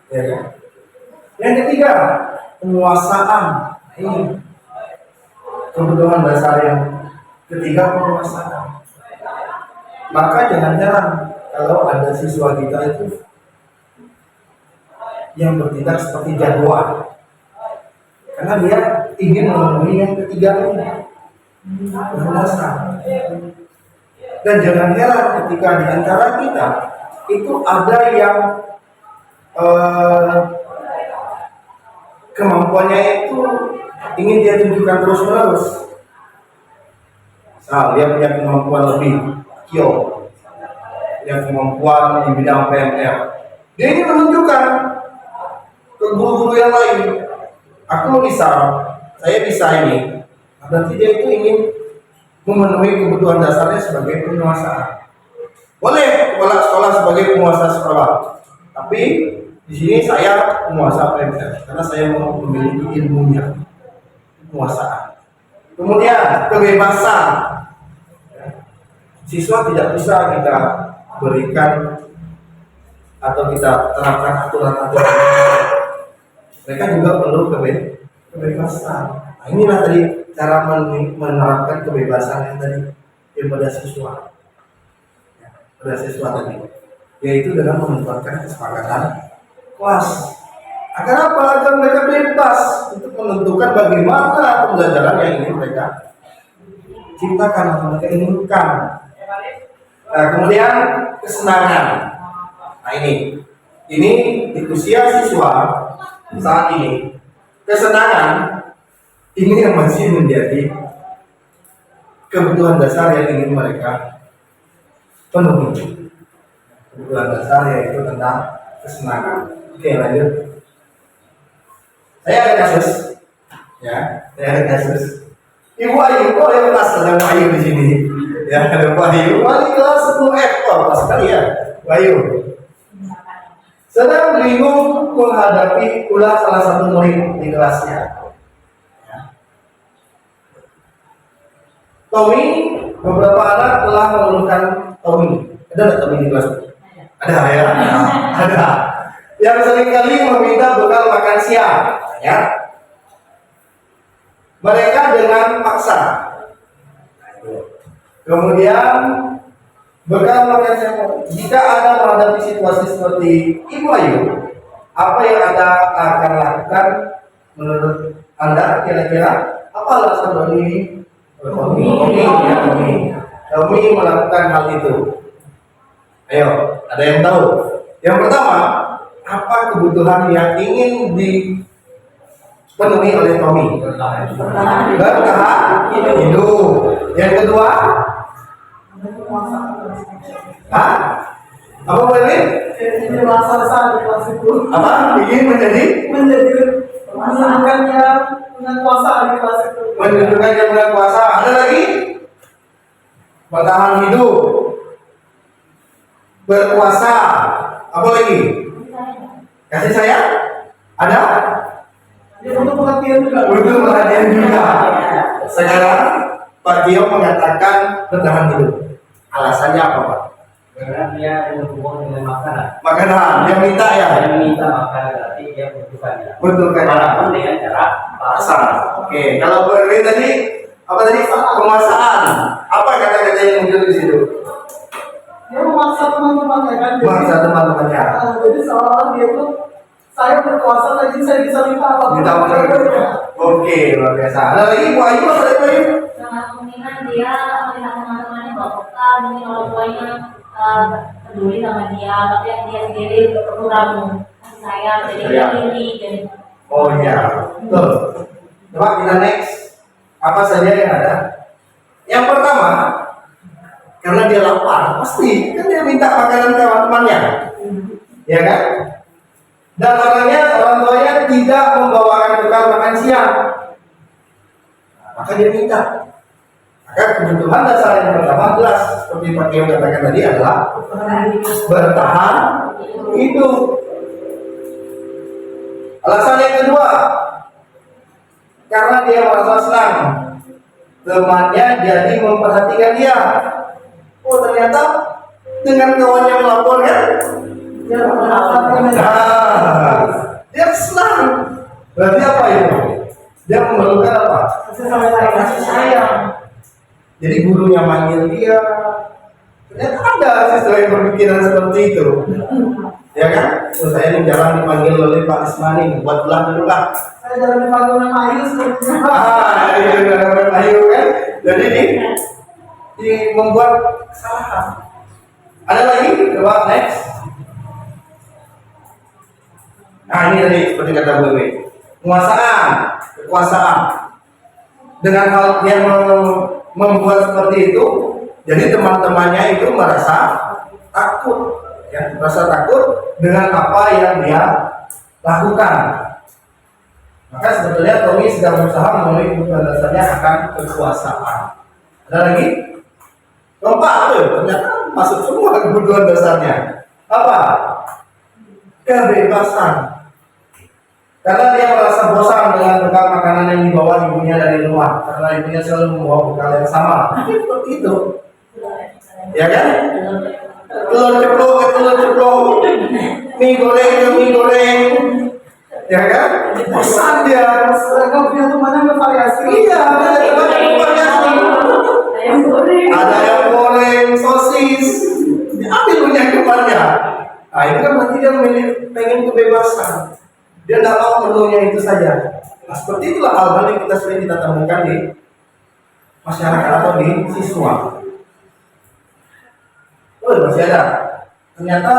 Ya kan? Yang ketiga, penguasaan. Ini kebutuhan dasar yang ketiga, penguasaan. Maka jangan-jangan kalau ada siswa kita itu yang bertindak seperti jagoan, karena dia ingin memenuhi yang ketiga ini, penguasaan. Dan jangan heran ketika di antara kita itu ada yang kemampuannya itu ingin dia tunjukkan terus-menerus. Dia punya kemampuan lebih, dia kemampuan di bidang PNL. Dia ingin menunjukkan ke guru-guru yang lain, aku bisa, saya bisa ini. Berarti dia itu ingin memenuhi kebutuhan dasarnya sebagai penguasa. Boleh kepala sekolah sebagai penguasa sekolah, tapi di sini saya penguasa PNL karena saya mau memiliki ilmunya, penguasaan. Kemudian kebebasan. Siswa tidak bisa kita berikan atau kita terapkan aturan-aturan. Mereka juga perlu kebebasan. Nah, inilah tadi cara menerapkan kebebasan yang tadi kepada siswa. Pada siswa tadi, yaitu dengan menempatkan kesepakatan kelas. Agar apa? Agar mereka bebas untuk menentukan bagaimana pembelajaran yang ingin mereka ciptakan atau mereka inginkan. Nah, kemudian kesenangan. Nah, ini di usia siswa saat ini, kesenangan ini yang masih menjadi kebutuhan dasar yang ingin mereka penuhi. Kebutuhan dasar yaitu tentang kesenangan. Oke, lanjut. Saya ada kasus, ya, saya ada kasus. Ibu Ayu, kok yang kelas ada Ibu Ayu di sini? Ya, ada Ibu Ayu, wali kelas 10F, pas sekali ya, Ibu Ayu. Sedang bingung menghadapi ulah salah satu murid di kelasnya. Ya. Tommy, beberapa anak telah mengeluhkan Tommy. Ada nggak Tommy di kelas? Ada ya, ada. Yang seringkali meminta bekal makan siang, ya. Mereka dengan paksa. Kemudian Bekal makan siang. Jika Anda menghadapi situasi seperti Ibu Ayu, apa yang Anda akan lakukan menurut Anda kira-kira? Apa alasan Tommy melakukan hal itu? Ayo, ada yang tahu? Yang pertama, apa kebutuhan yang ingin dipenuhi oleh Tommy? Bertahan hidup. Yang kedua, apa boleh? Ini masa-masa di kelas itu. Apa? Ingin menjadi menunjukkannya dengan kuasa di kelas itu. menunjukkan yang punya kuasa. Ada lagi? Bertahan hidup, berkuasa. Apa lagi? Kasih sayang? Ada? Dia untuk perhatian juga. Untuk perhatian juga. Sekarang Pak Tio mengatakan bertahan hidup. Alasannya apa, Pak? Karena dia berhubungan dengan makanan. Makanan, dia minta ya. Dia minta makanan, berarti dia membutuhkannya. Membutuhkannya. Walaupun dengan cara Pasar. Oke, kalau Berwi tadi apa tadi? Penguasaan. Apa kata-kata yang muncul di situ? Dia memaksa teman-temannya kan. Memaksa teman-temannya. Jadi seolah dia tuh saya berkuasa, jadi saya bisa minta apa? Minta apa? Oke, luar biasa. Ada lagi Bu Ayu, apa lagi Bu Ayu? Kemungkinan dia melihat teman-temannya bawa bekal, mungkin orang tuanya peduli sama dia, tapi yang dia sendiri kurang kasih sayang, jadi dia iri, jadi Oh iya, betul. Coba kita next. Apa saja yang ada? Yang pertama, karena dia lapar, pasti kan dia minta makanan ke teman-temannya, ya kan? Dan orang tuanya tidak membawakan bekal makan siang, maka dia minta. Maka kebutuhan dasar yang pertama jelas, seperti Pak Tio katakan tadi adalah bertahan hidup. Alasan yang kedua, karena dia merasa senang temannya jadi memperhatikan dia. Oh ternyata dengan kawannya melaporkan, dia senang. Berarti apa itu? Dia memerlukan apa? Kasih sayang. Jadi gurunya manggil dia, ternyata ada siswa yang berpikiran seperti itu. Ya kan? Terus saya di jalan dipanggil oleh Pak Ismani, buat belah dulu Pak. Saya jalan dipanggil nama Ayu sepertinya. Iya, Ayu kan? Jadi ini membuat kesalahan. Ada lagi? Coba next. Nah ini tadi seperti kata Bu Ewi, penguasaan, kekuasaan. Dengan hal yang membuat seperti itu, jadi teman-temannya itu merasa takut. Ya, merasa takut dengan apa yang dia lakukan. Maka sebetulnya Tommy sedang berusaha memenuhi kebutuhan dasarnya akan kekuasaan. Ada lagi? Keempat tuh, ternyata masuk semua kebutuhan dasarnya. Apa? Kebebasan. Karena dia merasa bosan dengan bekal makanan yang dibawa ibunya dari rumah, karena ibunya selalu membawa bekal yang sama. Seperti itu, ya kan? Telur ceplok, mie goreng ke mie goreng, ya kan? Bosan dia. Mereka punya temannya bervariasi. Iya, variasi. Ada yang goreng, sosis, diambil punya temannya. Nah itu kan berarti dia pengen kebebasan. Dia tidak mau menunya itu saja. Nah seperti itulah hal-hal yang kita sering kita temukan di masyarakat atau di siswa. Oh masih ada. Ternyata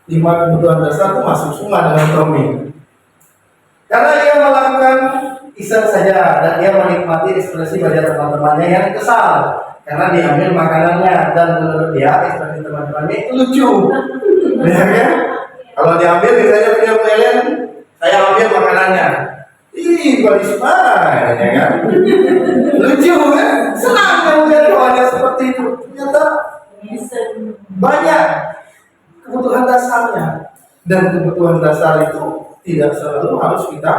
5 kebutuhan dasar itu masuk semua dengan Tommy. Karena dia melakukan iseng saja dan dia menikmati ekspresi wajah teman-temannya yang kesal karena diambil makanannya, dan menurut dia ekspresi teman-temannya itu lucu. Ya kan? Kalau diambil misalnya punya pelen, saya ambil makanannya. Ih, body smile, ya kan? Lucu kan? Senang kan melihat kawannya seperti itu. Ternyata banyak kebutuhan dasarnya, dan kebutuhan dasar itu tidak selalu harus kita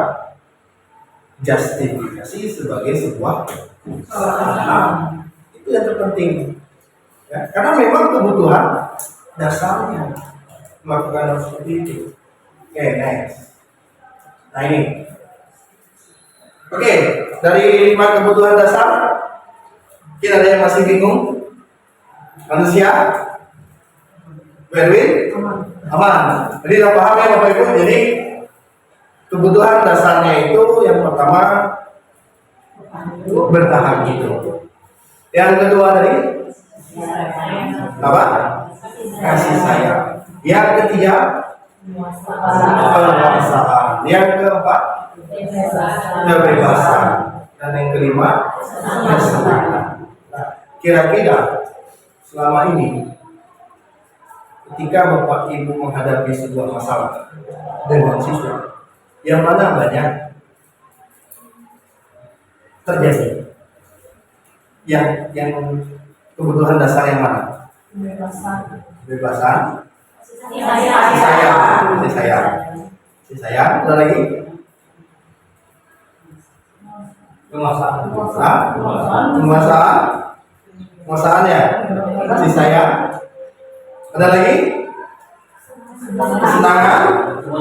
justifikasi sebagai sebuah kesalahan. Itu yang terpenting, ya, karena memang kebutuhan dasarnya melakukan hal seperti itu. Oke, next. Nah ini, oke, dari 5 kebutuhan dasar, mungkin ada yang masih bingung. Manusia Berwin aman. Jadi kita paham ya Bapak Ibu. Jadi kebutuhan dasarnya itu yang pertama bertahan hidup. Yang kedua tadi apa? Kasih sayang. Yang ketiga penguasaan. Yang keempat kebebasan. Dan yang kelima kesenangan. Nah, kira-kira selama ini ketika Bapak Ibu menghadapi sebuah masalah dengan siswa, yang mana banyak terjadi? Yang kebutuhan dasar yang mana? Kebebasan, kasih sayang, ada lagi? Penguasaan ya, kasih sayang. Ada lagi? Kesenangan.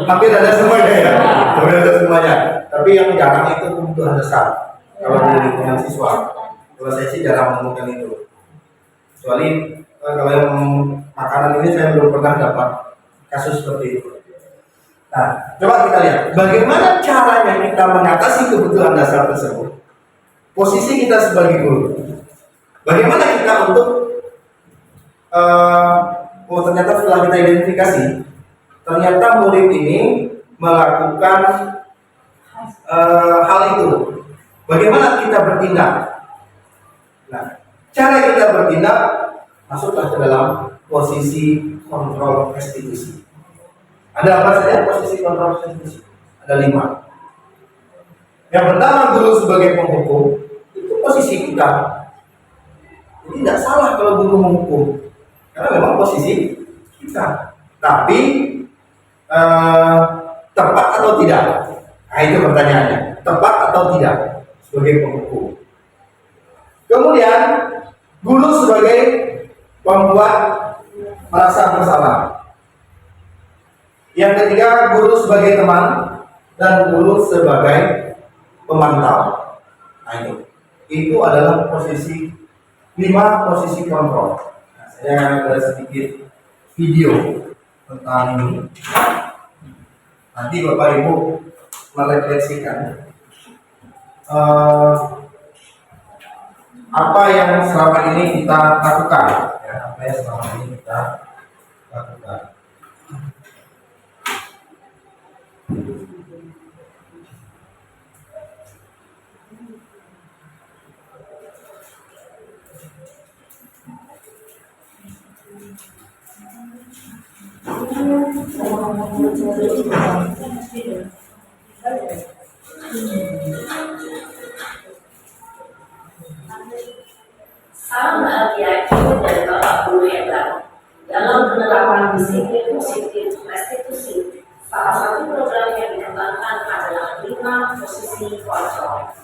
Hampir ada semuanya ya. Hampir ada semuanya. Tapi yang jarang itu kebutuhan dasar. Kalau dari dengan siswa, kalau saya sih jarang menemukan itu. Kecuali kalau yang makanan ini saya belum pernah dapat kasus seperti itu. Nah, coba kita lihat bagaimana caranya kita mengatasi kebutuhan dasar tersebut. Posisi kita sebagai guru. Bagaimana kita untuk ternyata setelah kita identifikasi, ternyata murid ini melakukan hal itu. Bagaimana kita bertindak? Nah, cara kita bertindak masuklah ke dalam posisi kontrol restitusi. Ada apa saja posisi kontrol restitusi? Ada 5. Yang pertama, guru sebagai penghukum, itu posisi kita. Jadi tidak salah kalau guru menghukum, karena memang posisi kita. Tapi tepat atau tidak? Nah, itu pertanyaannya. Tepat atau tidak sebagai penghukum? Kemudian guru sebagai pembuat merasa bersalah. Yang ketiga, guru sebagai teman dan guru sebagai pemantau. Nah, itu adalah posisi 5 posisi kontrol. Nah, saya ada sedikit video tentang ini. Nanti Bapak Ibu merefleksikan apa yang selama ini kita lakukan, ya, apa yang selama ini kita lakukan. Salam bahagia ibu dan bapak guru yang baru. Dalam penerapan disiplin positif restitusi, salah satu program yang dikembangkan adalah 5 posisi kontrol.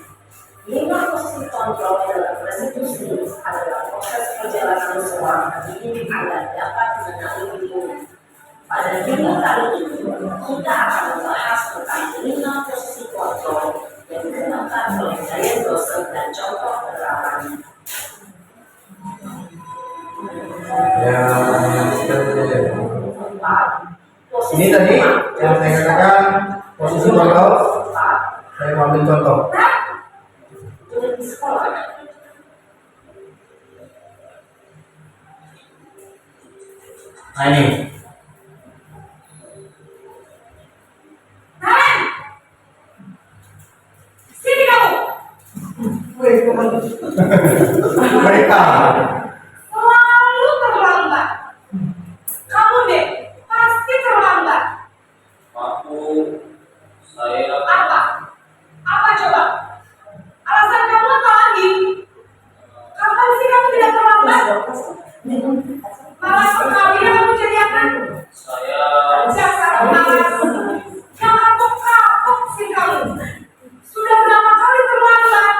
5 posisi kontrol dalam restitusi adalah proses perjalanan seorang pendidik agar dapat mengenali dirinya. Pada video kali ini, kita akan membahas tentang 5 posisi kontrol yang dikembangkan oleh gaya dosen dan contoh penerapannya. Ya, ini tadi yang saya katakan posisi kontrol. Saya mau ambil contoh. Di sekolah. Nah, ini. Sini kamu. Mereka Selalu terlambat. Kamu deh pasti terlambat. Saya Apa? Apa coba? Alasan kamu apa lagi? Kapan sih kamu tidak terlambat? Malas sekali kamu jadi apa? saya Dasar malas. Yang kapok-kapok sih kamu. Sudah berapa kali terlambat?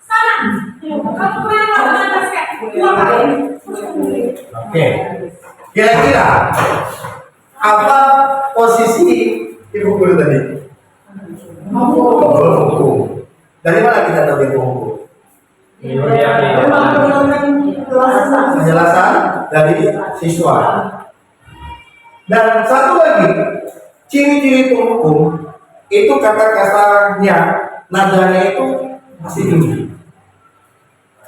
Sana, kamu boleh lakukan basket 2 kali. Oke. Kira-kira apa posisi ibu guru tadi? Hukum. Dari mana kita tahu ibu hukum? Hanya siswa. Dan satu lagi, ciri-ciri penghukum itu kata kasarnya, nadanya itu masih tinggi.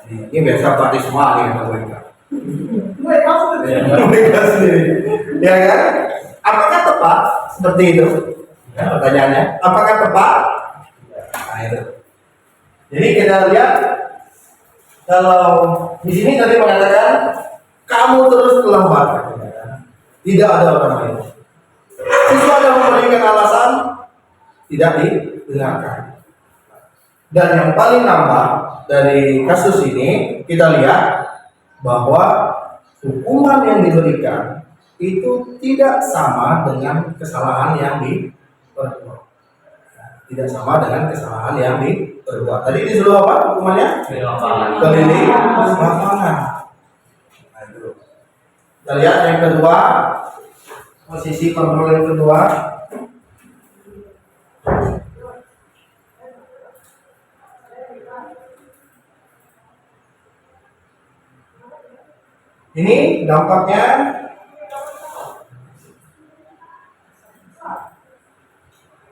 Ini biasa Pak Risma nih kata mereka. Mereka sendiri, ya kan? Apakah tepat seperti itu? Ya, pertanyaannya, apakah tepat? Nah, itu. Jadi kita lihat kalau di sini tadi mengatakan kamu terus terlambat, tidak ada orang lain. Siswa yang memberikan alasan tidak didengarkan. Dan yang paling nampak dari kasus ini kita lihat bahwa hukuman yang diberikan itu tidak sama dengan kesalahan yang diperbuat. Tidak sama dengan kesalahan yang diperbuat. Tadi disuruh apa hukumannya? Keliling lapangan. Nah, itu. Kita lihat yang kedua, posisi kontrol yang kedua. Ini dampaknya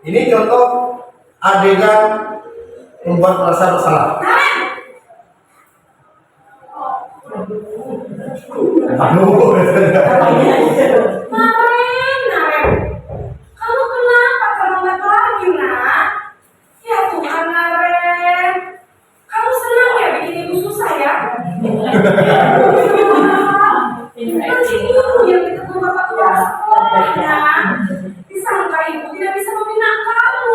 ini contoh adegan membuat merasa bersalah. Kamu kenapa terlambat lagi, nak? Ya Tuhan, Naren. Kamu senang ya bikin ibu susah ya? Nanti ibu yang ditegur bapak kelas sekolahnya. Disangka ibu tidak bisa membina kamu.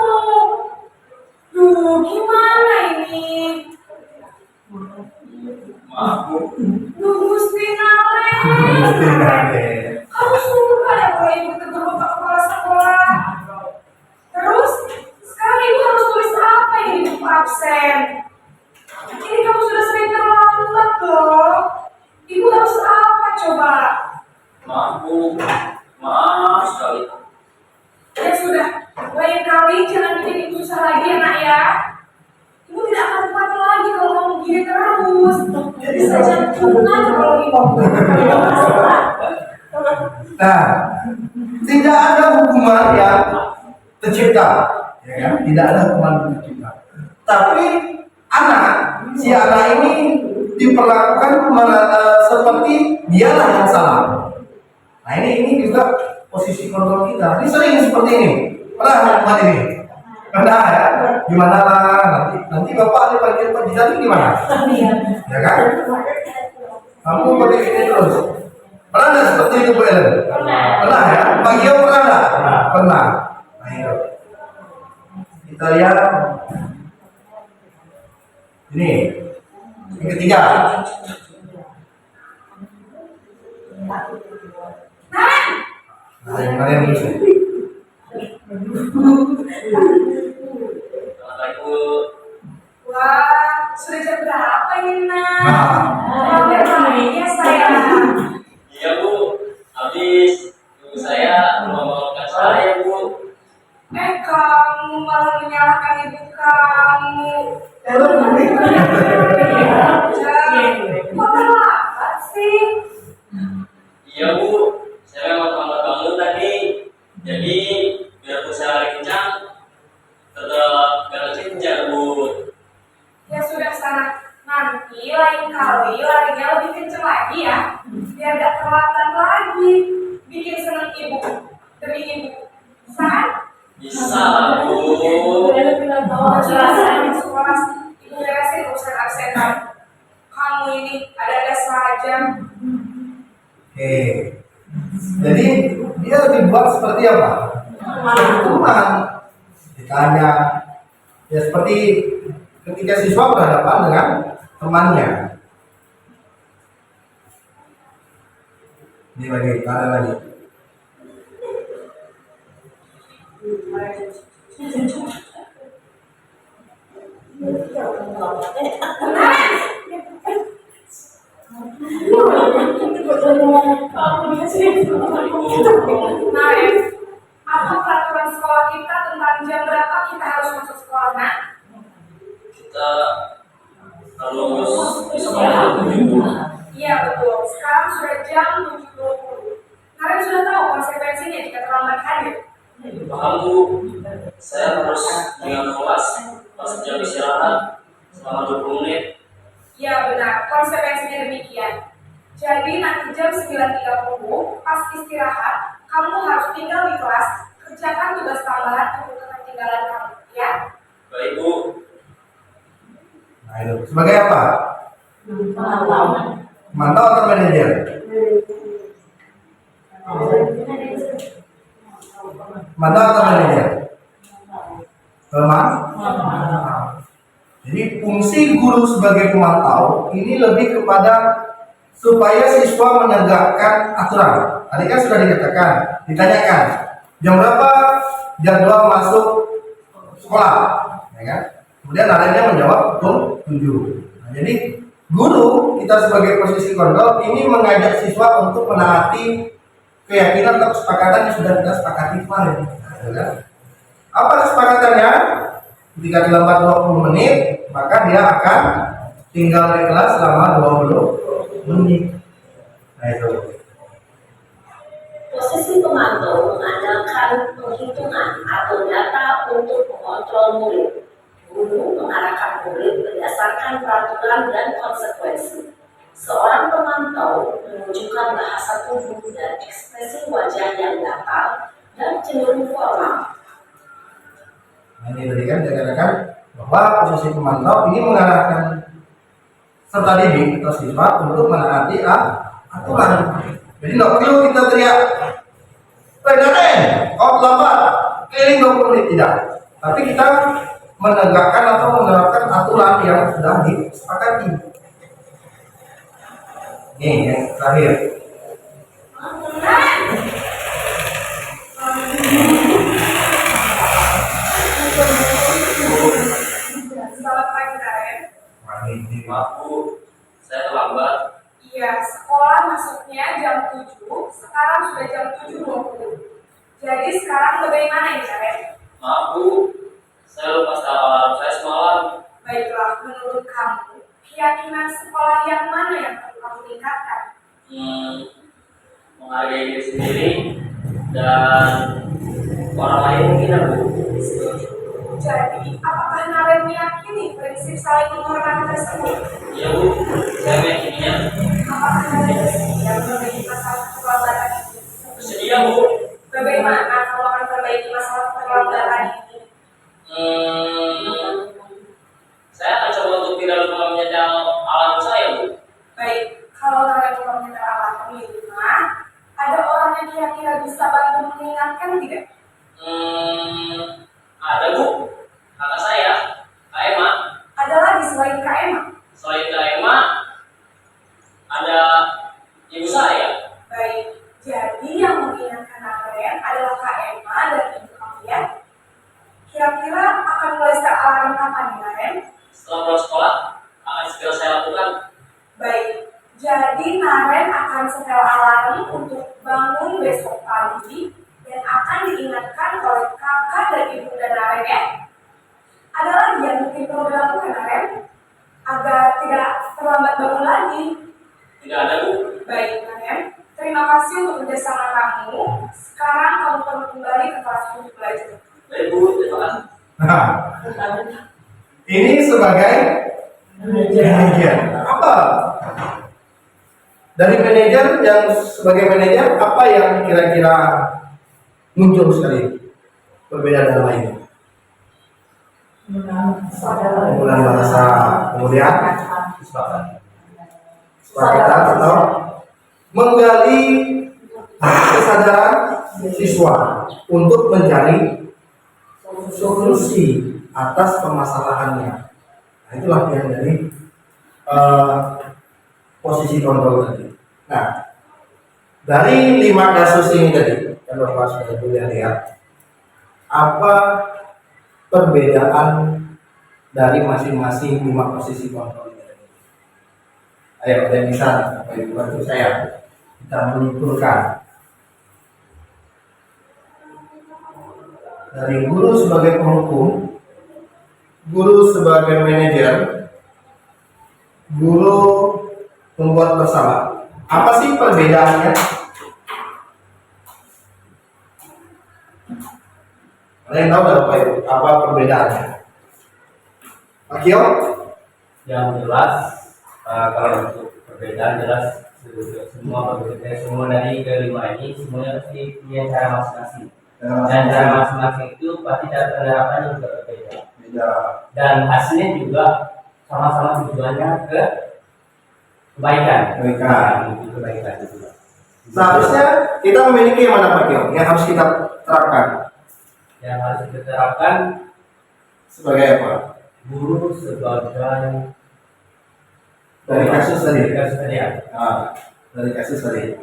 Duh, gimana ini? Maaf, Bu. Duh, Gusti Naren. Kamu suka ya kalau ibu ditegur bapak kepala sekolah? Terus, sekarang ibu harus tulis apa yang ibu absen? Ini kamu sudah sering terlambat loh. Ibu harus apa coba? Maaf, Bu. Maaf sekali. Ya sudah, lain kali jangan bikin ibu susah lagi ya nak ya. Ibu tidak akan kuat lagi kalau kamu gini terus. Jadi saya jangan aja kalau ibu. Nah, tidak ada hukuman yang tercipta, ya kan? Tidak ada hukuman yang tercipta. Tapi si anak ini diperlakukan seperti dialah yang salah. Nah, ini juga posisi kontrol kita. Ini sering seperti ini. Pernah hukuman ini? Pernah ya? Gimana nanti bapak dipanggil Pak Jizani gimana? Ya kan? Kamu pakai ini terus. Pernah nggak seperti itu Bu Ellen? Pernah ya? Pak Gio pernah nggak? Pernah. Nah, itu. Kita lihat ini yang ketiga. Nah, yang mana yang bisa? Wah, sudah jam berapa ini nak? Nah. Iya saya. Iya, Bu. Habis ibu saya membawakan saya, Bu. Kamu malah menyalahkan ibu kamu. Kok terlambat sih? Iya, Bu. Saya memang terlambat bangun tadi. Jadi, biar Bu saya lari kencang, tetap jalan kencang, Bu. Ya sudah sana. Nanti lain kali larinya lebih kenceng lagi ya. Biar gak terlambat lagi. Bikin seneng ibu. Demi ibu. Bisa kan? Bisa, Bu. Jelasan di sekolah. Ibu beresin urusan absenan. Kamu ini ada-ada saja. Oke. Jadi dia dibuat seperti apa? Hukuman. Ditanya. Ya seperti ketika siswa berhadapan dengan temannya. Ini lagi, ada lagi. Nah, apa peraturan sekolah kita tentang jam berapa kita harus masuk sekolah, nak? Kita harus di sekolah, Bu. Iya betul. Sekarang sudah jam 7.20. Kalian sudah tahu konsekuensinya jika terlambat hadir. Paham Bu, saya harus dengan kelas pas jam istirahat selama 20 menit. Ya benar, konsekuensinya demikian. Jadi nanti jam 9.30 pas istirahat, kamu harus tinggal di kelas, kerjakan tugas tambahan untuk ketinggalan kamu, ya? Baik Bu. Nah itu sebagai apa? Mantau atau manajer? Mantau atau manajer? Jadi fungsi guru sebagai pemantau ini lebih kepada supaya siswa menegakkan aturan. Tadi kan sudah dikatakan, ditanyakan jam berapa jadwal masuk sekolah, ya kan? Kemudian lainnya menjawab pukul 7. Nah, jadi guru kita sebagai posisi kontrol ini mengajak siswa untuk menaati keyakinan atau kesepakatan yang sudah kita sepakati kemarin. Ya kan? Apa kesepakatannya? Jika terlambat 20 menit, maka dia akan tinggal di kelas selama 20 menit. Nah itu. Posisi pemantau mengandalkan penghitungan atau data untuk mengontrol murid. Guru mengarahkan murid berdasarkan peraturan dan konsekuensi. Seorang pemantau menunjukkan bahasa tubuh dan ekspresi wajah yang datar dan cenderung formal. Nah, ini tadi kan dikatakan bahwa posisi pemantau ini mengarahkan serta didik atau siswa untuk menaati aturan. Jadi tidak perlu kita teriak, "PDN, kau lambat, keliling 20 menit," tidak. Tapi kita menegakkan atau menerapkan aturan yang sudah disepakati. Ini yang terakhir. Selamat pagi, Karen. Maaf Bu, saya terlambat. Iya, sekolah masuknya jam 7, sekarang sudah jam 7.20. Jadi sekarang bagaimana ini, Karen? Maaf Bu, saya lupa setel alarm saya semalam. Baiklah, menurut kamu, keyakinan sekolah yang mana yang perlu kamu tingkatkan? Menghargai diri sendiri dan orang lain mungkin ya Bu. Jadi, apakah Naren meyakini prinsip saling menghormati tersebut? Iya Bu, saya meyakininya. Apakah Naren bersedia memperbaiki masalah keterlambatan ini? Bersedia Bu. Bagaimana kamu akan memperbaiki masalah keterlambatan ini? Saya akan coba untuk tidak lupa menyetel alarm saya Bu. Baik, kalau Naren lupa menyetel alarm di rumah, ada orang yang kira-kira bisa bantu mengingatkan tidak? Ada Bu, kakak saya, Kak Emma. Ada lagi selain Kak Emma? Selain Kak Emma, ada ibu saya. Baik, jadi yang mengingatkan Naren adalah Kak Emma dan ibu kamu ya? Kira-kira akan mulai start alarm kapan nih, Naren? Setelah pulang sekolah, akan segera saya lakukan. Baik, jadi Naren akan setel alarm untuk bangun besok pagi dan akan diingatkan oleh kakak dan ibu dan Naren ya. Ada lagi yang mungkin perlu dilakukan, Naren, agar tidak terlambat bangun lagi. Tidak ada Bu. Baik, Naren, terima kasih untuk kerjasama kamu. Sekarang kamu perlu kembali ke kelas untuk belajar. Baik Bu, terima kasih. Nah, ini sebagai manajer. Apa? Dari manajer yang sebagai manajer apa yang kira-kira muncul sekali perbedaan yang lain? Penggunaan bahasa, kemudian kesepakatan atau menggali kesadaran siswa untuk mencari solusi atas permasalahannya. Nah, itulah yang dari posisi kontrol tadi. Nah, dari 5 kasus ini tadi, kan Bapak sudah boleh lihat apa perbedaan dari masing-masing 5 posisi kontrol ini. Ayo, ada yang bisa Bapak Ibu bantu saya kita menyimpulkan dari guru sebagai penghukum, guru sebagai manajer, guru membuat bersama. Apa sih perbedaannya? Ada yang tahu nggak Bapak Ibu apa perbedaannya? Pak Kio? Yang jelas kalau untuk perbedaan jelas semua dari kelima ini semuanya pasti punya cara masing-masing, dan cara masing-masing itu pasti cara penerapannya juga berbeda, dan hasilnya juga sama-sama tujuannya ke kebaikan. Kebaikan juga. Seharusnya kita memiliki yang mana Pak Kio? Yang harus kita terapkan Yang harus kita terapkan sebagai apa? guru sebagai Dari kasus tadi. ya. Dari kasus tadi.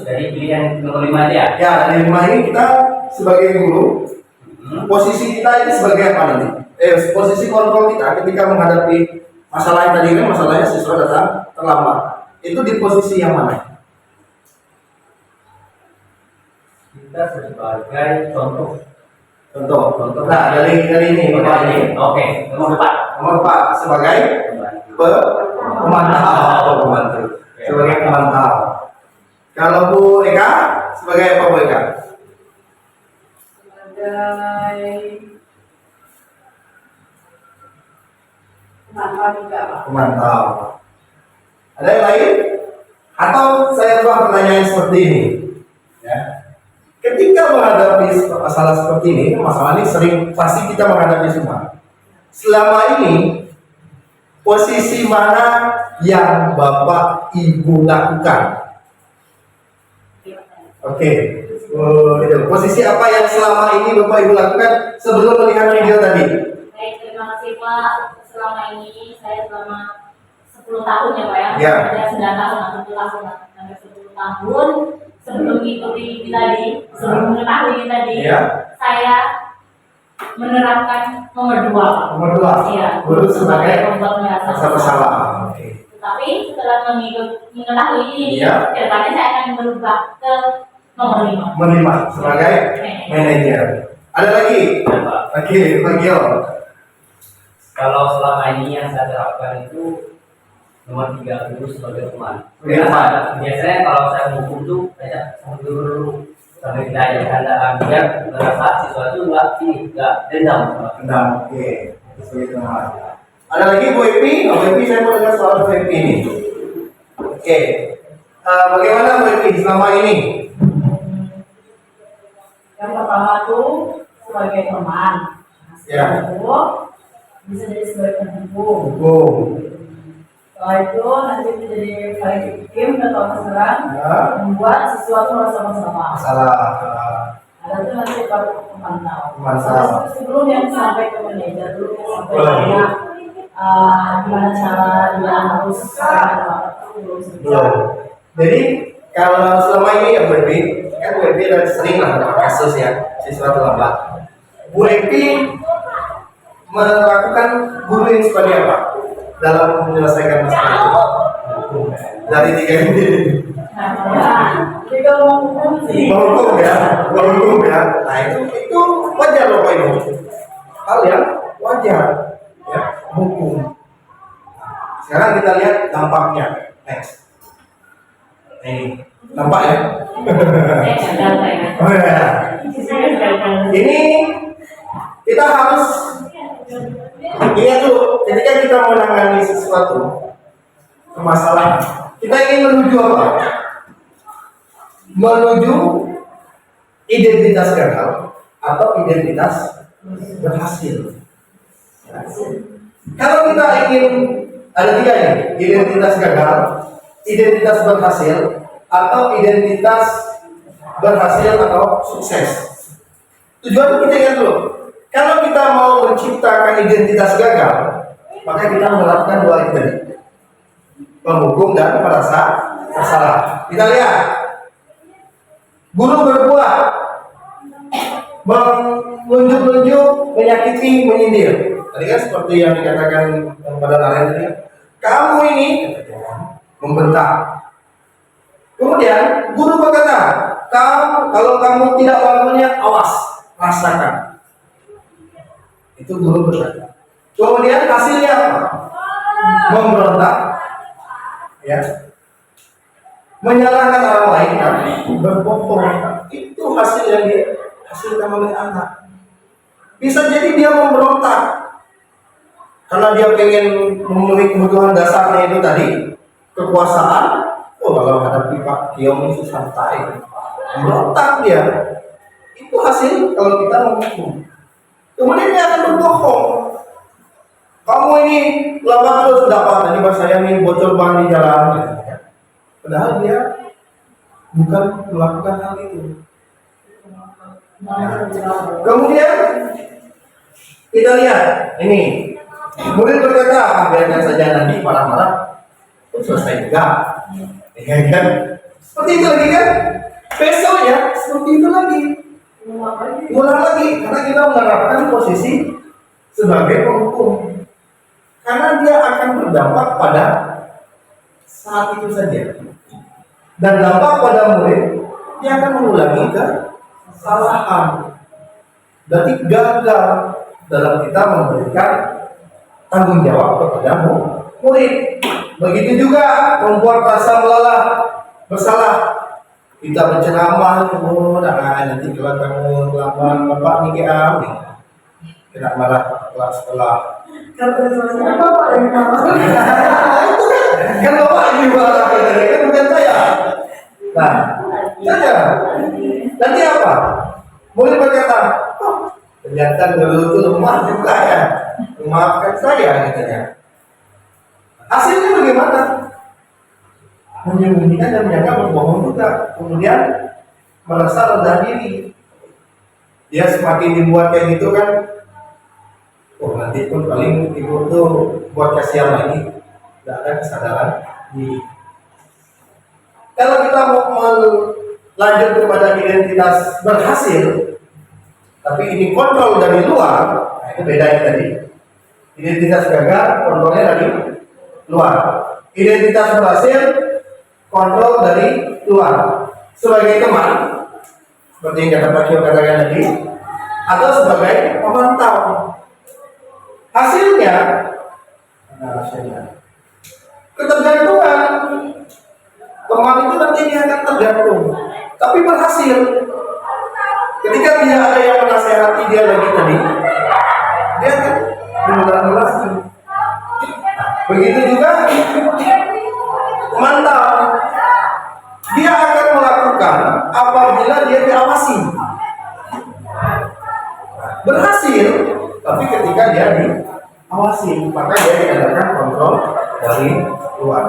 Dari pilihan nomor 5 aja. Ya, dari 5 ini kita sebagai guru, posisi kita ini sebagai apa nanti? Posisi kontrol kita ketika menghadapi masalah yang tadi kan masalahnya siswa datang terlambat. Itu di posisi yang mana? Kita sebagai contoh. Nah, dari ini pertanyaan. Oke, nomor 4. Nomor 4 sebagai pemantau. Sebagai pemantau. Kalau Bu Eka sebagai apa Bu Eka? Sebagai pemantau juga Pak. Pemantau. Ada yang lain? Atau saya buat pertanyaan seperti ini. Ya. Ketika menghadapi masalah seperti ini, masalah ini sering pasti kita menghadapi semua. Selama ini posisi mana yang Bapak Ibu lakukan? Oke. Posisi apa yang selama ini Bapak Ibu lakukan sebelum melihat video tadi? Baik, terima kasih Pak. Selama ini saya selama 10 tahun ya Pak ya. Ya. Ada 9 tahun, 10 tahun, sampai 10 tahun sebelum mengikuti ini tadi, sebelum mengetahui ini tadi, Ya. saya menerapkan nomor 2 Pak. Nomor 2. Iya. Guru sebagai pembuat merasa bersalah. Oke. Tapi setelah mengetahui ini, Iya. kedepannya saya akan berubah ke nomor 5. Menerima sebagai manajer. Ada lagi? Oke, Pak Gio. Kalau selama ini yang saya terapkan itu nomor 3, guru sebagai teman. Biasanya kalau saya menghukum tuh saya sama guru dulu sampai kita ajarkan biar merasa siswa itu nggak dendam. Oke. Sebagai teman. Ada lagi Bu Epi? Bu Epi, saya mau dengar soal Bu Epi ini. Oke. Bagaimana Bu Epi selama ini? Yang pertama tuh sebagai teman. Ya. Bisa jadi sebagai pendukung. Hukum. Setelah itu nanti menjadi paling tim atau masalah Ya. membuat sesuatu bersama-sama. Masalah. Ada tuh nanti baru pemantau. Pemantau. Sebelum yang sampai ke manajer, dulu yang sampai Boleh. dia gimana cara dia harus Belum. Jadi kalau selama ini ya Bu Epi, kan Bu Epi udah sering lah dapat kasus ya siswa terlambat. Bu Epi melakukan guru yang seperti apa dalam menyelesaikan masalah itu? Dari 3 ini. Jadi kalau mau hukum sih, Menghukum ya. Nah itu wajar loh Pak Ibu. Hal yang wajar ya, hukum. Sekarang kita lihat dampaknya. Next. Ini nampak ya? Saya gagal Pak ya. Oh ya. Saya gagal. Ini kita harus ingat dulu, ketika kita menangani sesuatu permasalahan, kita ingin menuju apa? Menuju identitas gagal atau identitas berhasil. Kalau kita ingin ada 3 ya, identitas gagal, identitas berhasil, atau identitas berhasil atau sukses. Tujuan kita ingat dulu. Kalau kita mau menciptakan identitas gagal, maka kita melakukan 2 itu tadi, penghukum dan merasa bersalah. Kita lihat, guru berbuat, menunjuk-nunjuk, menyakiti, menyindir. Tadi kan seperti yang dikatakan pada Naren tadi, kamu ini membentak. Kemudian guru berkata, kalau kamu tidak melakukannya, awas, rasakan. Itu guru berkata. Kemudian hasilnya apa? Memberontak, ya, menyalahkan orang lain, kan? Berbohong. Itu hasil yang dihasilkan oleh anak. Bisa jadi dia memberontak karena dia pengen memenuhi kebutuhan dasarnya itu tadi, kekuasaan. Oh, kalau hadapi Pak Kiong itu santai, memberontak dia. Itu hasil kalau kita menghukum. Kemudian dia akan berbohong. Kamu ini lambat terus dapat, tadi pas saya ini bocor ban di jalan. Padahal dia bukan melakukan hal itu. Kemudian kita lihat ini, murid berkata, biarkan saja nanti marah-marah, selesai juga, ya kan? Seperti itu lagi kan? Besoknya seperti itu lagi, mulai lagi, karena kita menerapkan posisi sebagai penghukum, karena dia akan berdampak pada saat itu saja, dan dampak pada murid, dia akan mengulangi kesalahan. Berarti gagal dalam kita memberikan tanggung jawab kepada murid. Begitu juga membuat rasa bersalah. Kita berceramah, nanti kalau kamu lambat bapak nih kena marah kelas sekolah. Kan bapak yang Kan bapak ini marah, kan bukan saya. Nah, saja. Nanti apa? Murid berkata, oh, ternyata dulu itu lemah juga ya, memaafkan saya katanya. Hasilnya bagaimana? Menyembunyikan dan menyangka berbohong juga. Kemudian merasa rendah diri. Dia semakin dibuat kayak gitu kan, oh nanti pun paling ibu tuh buat kasihan lagi, tidak ada kesadaran diri. Kalau kita mau lanjut kepada identitas berhasil, tapi ini kontrol dari luar, nah itu bedanya tadi. Identitas gagal, kontrolnya dari luar. Identitas berhasil, kontrol dari luar. Sebagai teman, seperti yang kata Pak Kio katakan tadi, atau sebagai pemantau. Hasilnya, ketergantungan. Teman itu nanti dia akan tergantung, tapi berhasil. Ketika tidak ada yang menasehati dia lagi tadi, dia akan berulang lagi. Begitu juga mantap, dia akan melakukan apabila dia diawasi. Berhasil, tapi ketika dia diawasi, maka dia diadakan kontrol dari luar.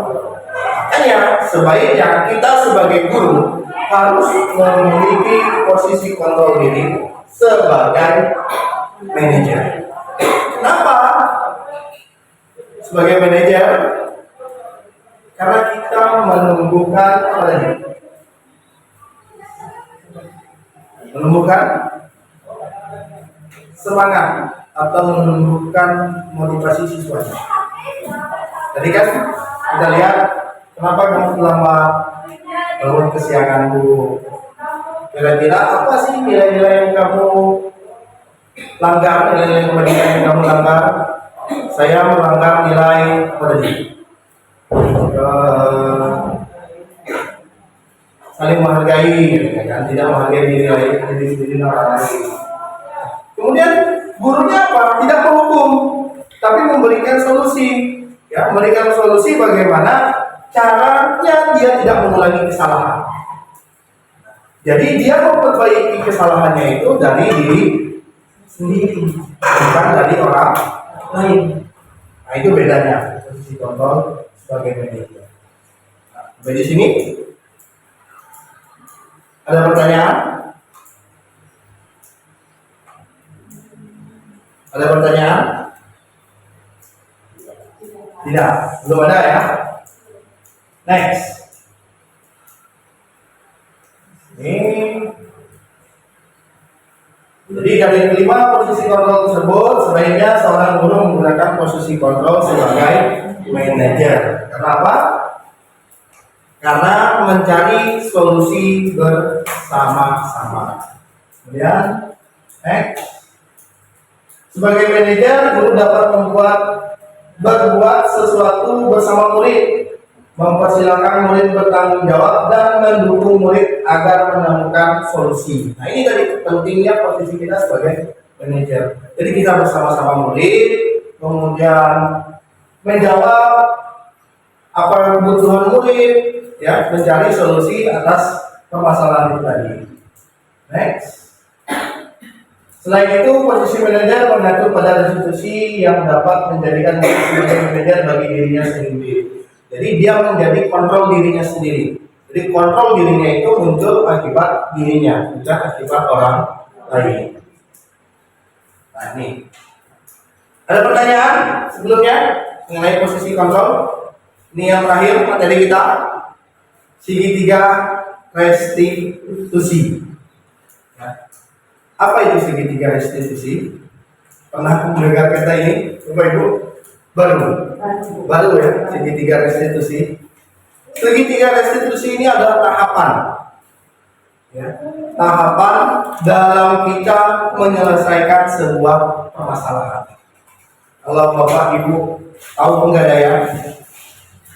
Makanya sebaiknya kita sebagai guru harus memiliki posisi kontrol diri sebagai manajer. Kenapa? Sebagai manajer, karena kita menumbuhkan apa tadi? Menumbuhkan semangat atau menumbuhkan motivasi siswanya. Tadi kan kita lihat kenapa kamu terlambat, bangun kesiangan dulu. Kira-kira apa sih nilai-nilai yang kamu langgar, nilai kepentingan yang kamu langgar? Saya melanggar nilai apa tadi? Saling menghargai, kan? Tidak menghargai diri sendiri. Kemudian gurunya apa? Tidak menghukum, tapi memberikan solusi. Ya, memberikan solusi bagaimana caranya dia tidak mengulangi kesalahan. Jadi dia memperbaiki kesalahannya itu dari diri sendiri, bukan dari orang lain. Nah itu bedanya posisi kontrol sebagai manajer. Nah, sampai di sini ada pertanyaan? Ada pertanyaan? Tidak, belum ada ya. Next. Jadi dari kelima posisi kontrol tersebut sebaiknya seorang guru menggunakan posisi kontrol sebagai manajer. Kenapa? Karena mencari solusi bersama-sama. Kemudian, next. Sebagai manajer, guru dapat berbuat sesuatu bersama murid, mempersilahkan murid bertanggung jawab dan mendukung murid agar menemukan solusi. Nah ini tadi pentingnya posisi kita sebagai manajer. Jadi kita bersama-sama murid, kemudian menjawab apa kebutuhan murid, ya, mencari solusi atas permasalahan itu tadi. Next. Selain itu, posisi manajer mengatur pada restitusi yang dapat menjadikan posisi sebagai manajer bagi dirinya sendiri. Jadi dia menjadi kontrol dirinya sendiri. Jadi kontrol dirinya itu muncul akibat dirinya, bukan akibat orang lain. Nah ini. Ada pertanyaan sebelumnya mengenai posisi kontrol? Ini yang terakhir materi kita. Segitiga restitusi. Ya. Apa itu segitiga restitusi? Pernah mendengar kata ini, Bapak Ibu? Baru ya, segitiga restitusi. Segitiga restitusi ini adalah tahapan, ya, tahapan dalam kita menyelesaikan sebuah permasalahan. Kalau Bapak Ibu tahu penggadaian,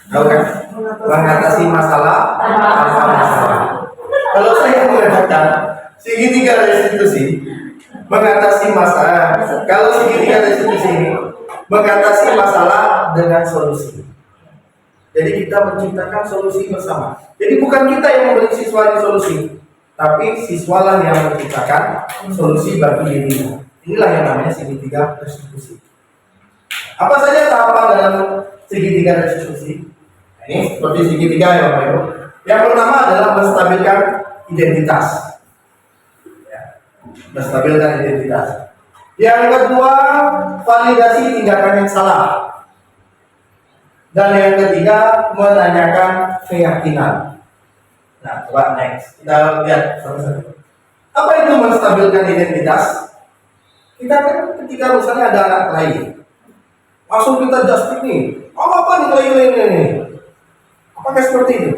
tahu kan? Mengatasi masalah tanpa masalah. Kalau saya mengatakan segitiga restitusi mengatasi masalah, kalau segitiga restitusi ini mengatasi masalah dengan solusi. Jadi kita menciptakan solusi bersama. Jadi bukan kita yang memberi siswa ini solusi, tapi siswalah yang menciptakan solusi bagi dirinya. Inilah yang namanya segitiga restitusi. Apa saja tahapan dalam segitiga restitusi? Ini seperti segitiga ya Bapak Ibu. Yang pertama adalah menstabilkan identitas. Ya, menstabilkan identitas. Yang kedua, validasi tindakan yang salah. Dan yang ketiga, menanyakan keyakinan. Nah, coba next. Kita lihat satu-satu. Apa itu menstabilkan identitas? Kita kan ketika misalnya ada anak lain, langsung kita justif nih. Apa nih lain ini? Apakah seperti itu?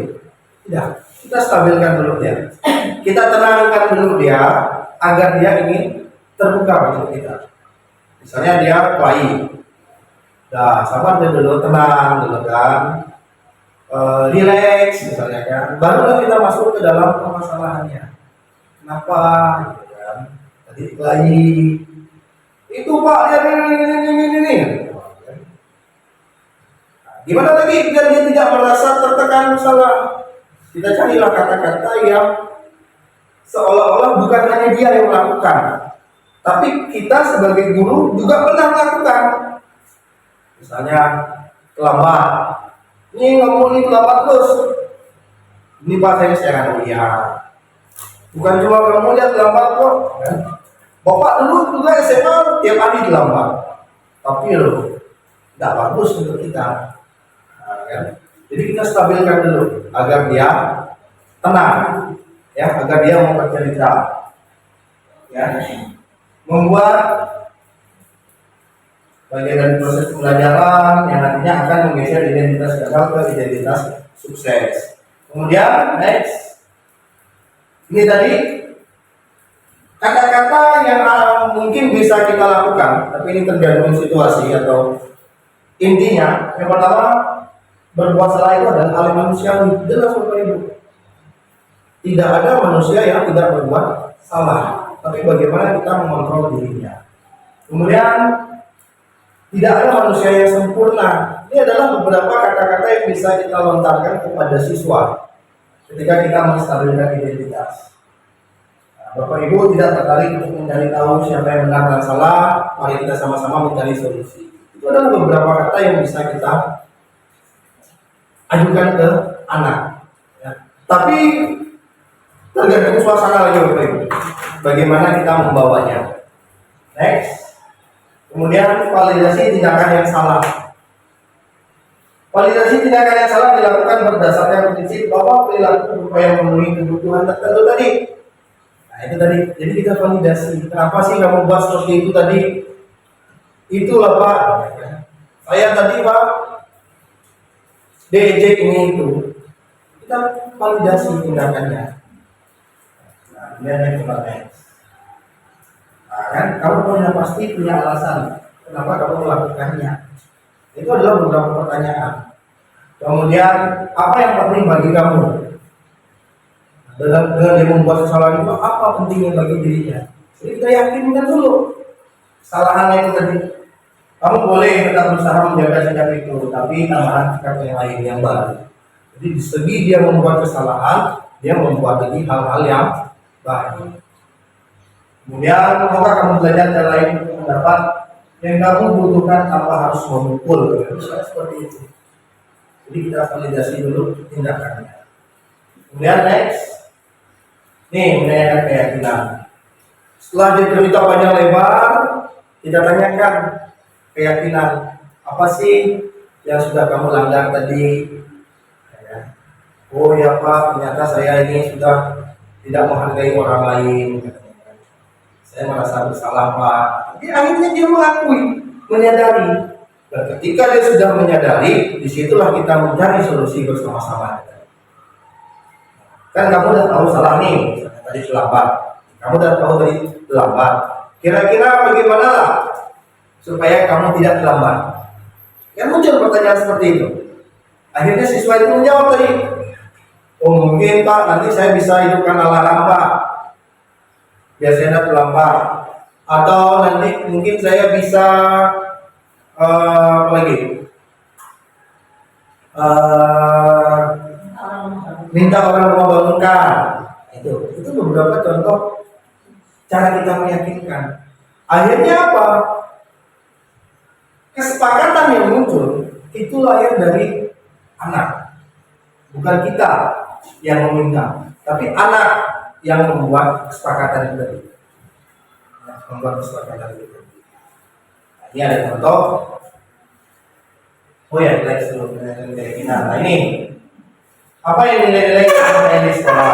Tidak. Kita stabilkan dulu dia. Kita tenangkan dulu dia agar dia ingin terbuka untuk kita. Misalnya dia kelahi, dah sabar dia dulu, tenang dulu kan, relax misalnya kan, barulah kita masuk ke dalam permasalahannya. Kenapa? Gitu kan? Tadi kelahi, itu Pak dia ini. Gimana tadi biar dia tidak merasa tertekan salah? Kita carilah kata-kata yang seolah-olah bukan hanya dia yang melakukan, tapi kita sebagai guru juga pernah melakukan. Misalnya terlambat, ini ngomong ini terlambat terus. Ini Pak saya nggak lihat. Bukan cuma kamu lihat terlambat kok. Kan? Bapak dulu juga SMA tiap hari terlambat. Tapi loh, tidak bagus untuk kita. Nah, kan? Jadi kita stabilkan dulu agar dia tenang, ya, agar dia mau bercerita. Ya. Membuat bagian dari proses pembelajaran yang nantinya akan menggeser identitas gagal ke identitas sukses. Kemudian next, ini tadi kata-kata yang mungkin bisa kita lakukan, tapi ini tergantung situasi atau intinya. Yang pertama, berbuat salah itu adalah hal manusiawi. Jelas Bapak Ibu. Tidak ada manusia yang tidak berbuat salah, tapi bagaimana kita mengontrol dirinya. Kemudian tidak ada manusia yang sempurna. Ini adalah beberapa kata-kata yang bisa kita lontarkan kepada siswa ketika kita menstabilkan identitas. Nah, Bapak Ibu tidak tertarik untuk mencari tahu siapa yang benar dan salah, mari kita sama-sama mencari solusi. Itu adalah beberapa kata yang bisa kita ajukan ke anak. Ya. Tapi tergantung suasana lagi Bapak Ibu. Bagaimana kita membawanya. Next. Kemudian validasi tindakan yang salah. Validasi tindakan yang salah dilakukan berdasarkan prinsip bahwa perilaku berupaya memenuhi kebutuhan tertentu tadi. Nah itu tadi. Jadi kita validasi. Kenapa sih kamu buat seperti itu tadi? Itulah Pak. Saya tadi Pak diejek ini itu. Kita validasi tindakannya. Nah, kemudian yang next. Nah, kan kamu punya pasti punya alasan kenapa kamu melakukannya. Itu adalah beberapa pertanyaan. Kemudian apa yang penting bagi kamu? Dengan dia membuat kesalahan itu apa pentingnya bagi dirinya? Jadi kita yakinkan dulu kesalahannya itu tadi. Kamu boleh tetap berusaha menjaga sikap itu, tapi tambahan sikap yang lain yang baru. Jadi di segi dia membuat kesalahan, dia membuat lagi hal-hal yang baik. Kemudian apakah kamu belajar cara lain untuk mendapat yang kamu butuhkan tanpa harus memukul? Misalnya seperti itu. Jadi kita validasi dulu tindakannya. Kemudian next, nih menanyakan keyakinan. Setelah dia cerita panjang lebar, kita tanyakan keyakinan apa sih yang sudah kamu langgar tadi? Ya. Oh ya Pak, ternyata saya ini sudah tidak menghargai orang lain. Saya merasa bersalah Pak. Tapi akhirnya dia mengakui, menyadari. Dan ketika dia sudah menyadari, disitulah kita mencari solusi bersama-sama. Kan kamu udah tahu salah nih, misalnya tadi terlambat. Kamu udah tahu tadi terlambat. Kira-kira bagaimana lah supaya kamu tidak terlambat? Kan muncul pertanyaan seperti itu. Akhirnya siswa itu menjawab tadi, oh mungkin Pak, nanti saya bisa hidupkan alarm Pak, biar saya tidak terlambat. Atau nanti mungkin saya bisa apa lagi? Minta orang membangunkan. Itu beberapa contoh cara kita meyakinkan. Akhirnya apa? Kesepakatan yang muncul itu lahir dari anak, bukan kita yang meminta, tapi anak yang membuat kesepakatan itu tadi. Membuat kesepakatan itu. Ini ada contoh. Oh ya, next dulu keyakinan. Nah ini apa yang nilai-nilai yang di sekolah?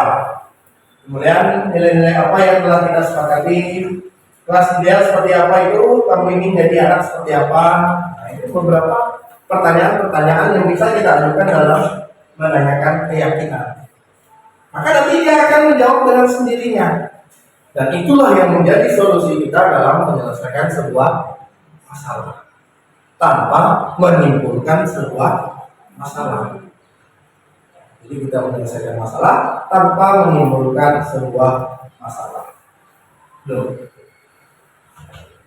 Kemudian nilai-nilai apa yang telah kita sepakati? Kelas ideal seperti apa itu? Kamu ingin jadi anak seperti apa? Nah, itu beberapa pertanyaan-pertanyaan yang bisa kita ajukan dalam menanyakan keyakinan. Maka nanti dia akan menjawab dengan sendirinya. Dan itulah yang menjadi solusi kita dalam menyelesaikan sebuah masalah tanpa menimbulkan sebuah masalah. Jadi kita menyelesaikan masalah tanpa menimbulkan sebuah masalah. Loh.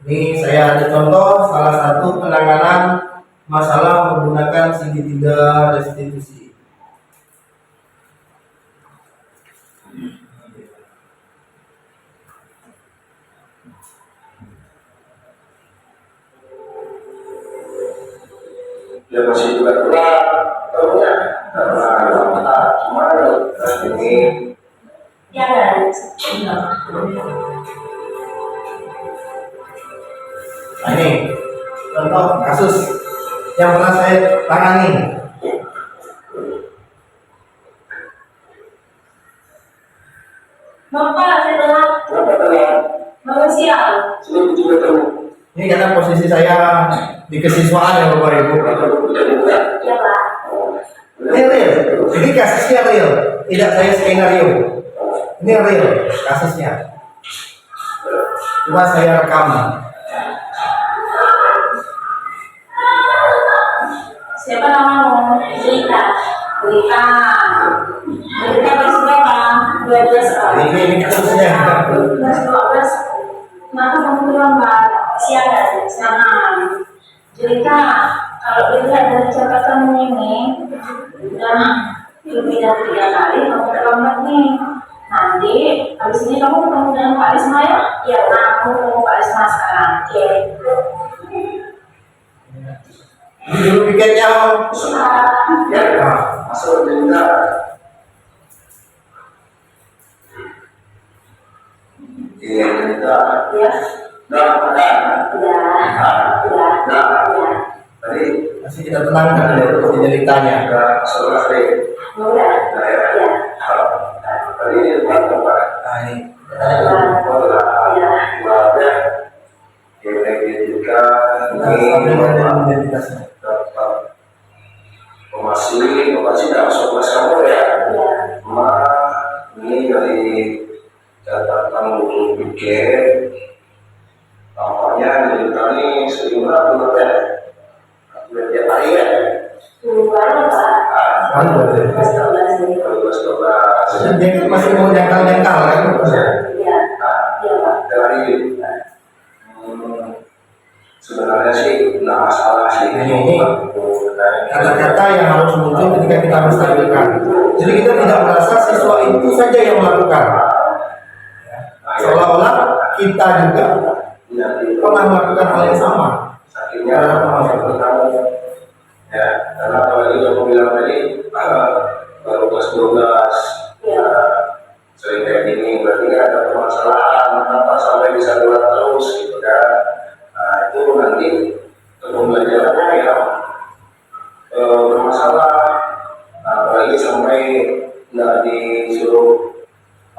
Ini saya ada contoh salah satu penanganan masalah menggunakan segitiga restitusi. Dia masih juga kurang tahunya karena cuma ini Ya, ada. Nah, ini contoh kasus yang pernah saya tangani. Bapak, saya telah manusia. sini juga tahu Ini karena posisi saya di kesiswaan ya Bapak Ibu. Ya, Pak. Ini real, ini kasusnya real, tidak saya skenario. Ini real kasusnya. Coba saya rekam. Siapa namamu? Berita. Berita berapa? 12 orang. Ini kasusnya. 12. Kenapa kamu terlambat? Siapa? Sana. Cerita. Kalau dilihat dari catatan ini, udah lebih dari 3 kali kamu terlambat nih. Nanti habis ini kamu ketemu dengan Pak Risma ya? Iya, aku ketemu Pak Risma sekarang. Oke. Ini dulu pikirnya. ya masuk denda denda Ya. nah tadi Masih kita tenangkan dulu ceritanya. ada saudara tadi ini buat apa? Nah ini. Identitasnya. Pemasi tak masuk kelas kamu ya? Ma, ini dari catatan buku pikir, tampaknya cerita ini sejumlah berapa ya? Tiap hari ya? Dua, Pak. Tahun berarti. 12 Jadi dia kan masih mau jangkal-jangkal kan? Iya, iya Pak. Dari sebenarnya sih nggak masalah sih. Ini kata-kata yang harus muncul ketika kita menstabilkan. Jadi kita tidak merasa siswa itu saja yang melakukan. Seolah-olah kita juga pernah melakukan hal yang sama. Akhirnya ya, karena apalagi yang bilang tadi baru kelas 12 sering kayak gini berarti nggak ada permasalahan kenapa sampai bisa keluar terus gitu kan. Nah itu nanti pembelajarannya ya bermasalah. Nah, apalagi sampai nggak disuruh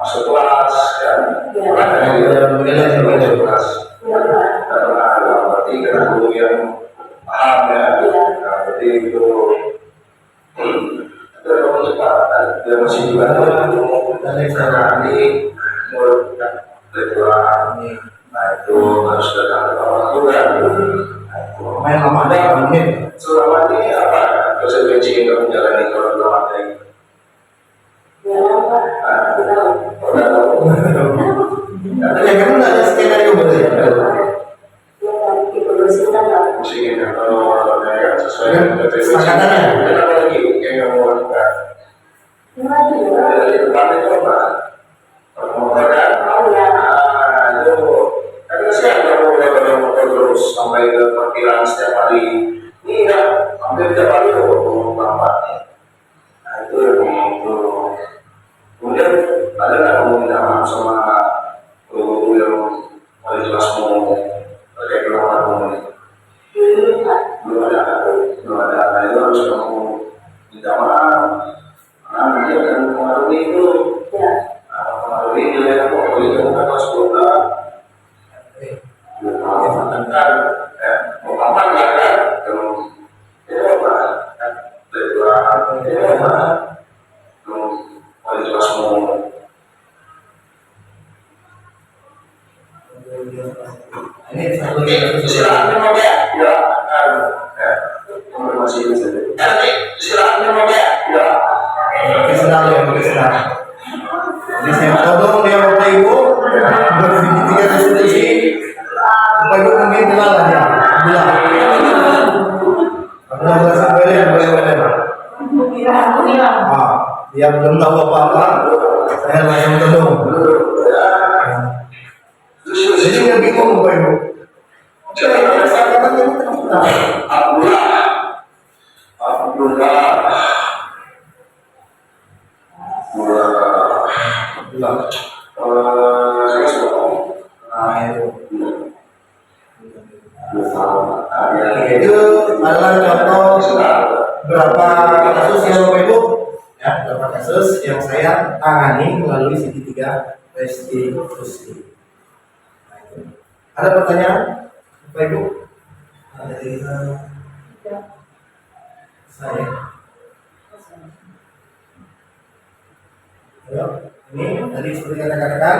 masuk kelas kan. Karena dia masuk kelas. Karena berarti karena guru yang paham ya. Nah, berarti itu ada percepatan dan masih juga karena ini menurut ketua nah itu harus datang ke orang tua. Nah, itu Main lama deh, mungkin. selama ini apa konsekuensi yang kamu jalani kalau belum ada ini? Ya kamu nggak ada skenario berarti. Mungkin kalau ya sesuai dengan Kesepakatannya. apa lagi yang kamu lakukan? Dari depan itu apa? Permohonan. Itu kan kesian kamu udah motor terus sampai ke parkiran setiap hari. Ini ya hampir tiap hari tuh bampaknya. Nah itu itu. Kemudian ada nggak kamu minta maaf sama guru yang wali kelasmu terkait kelakuanmu ini? Belum ada. Nah itu harus kamu minta maaf. Nah dia akan mempengaruhi itu. Mempengaruhi nilai kamu. Kalau itu bukan kelas 12. Kan, mau kapan nggak kan? Itu apa? Itu apa? Wali kelasmu. Ini satu lagi. Silakan mau ya? Ya. Masih ini saja. Nanti silakan mau ya? Ya. Pakai sendal ya, pakai sendal. Jadi saya tolong dia Bapak Ibu bertiga diskusi. Bapak Ibu mungkin kenal lah dia. Bilang. Aku merasa boleh. Dia belum tahu apa-apa. Saya langsung tolong. Jadi dia bingung Bapak Ibu. Itu adalah contoh beberapa kasus yang Bapak Ibu ya, beberapa kasus yang saya tangani melalui segitiga restitusi. Ada pertanyaan Bapak Ibu? Ada dari saya. Ayo, ini tadi seperti yang saya katakan.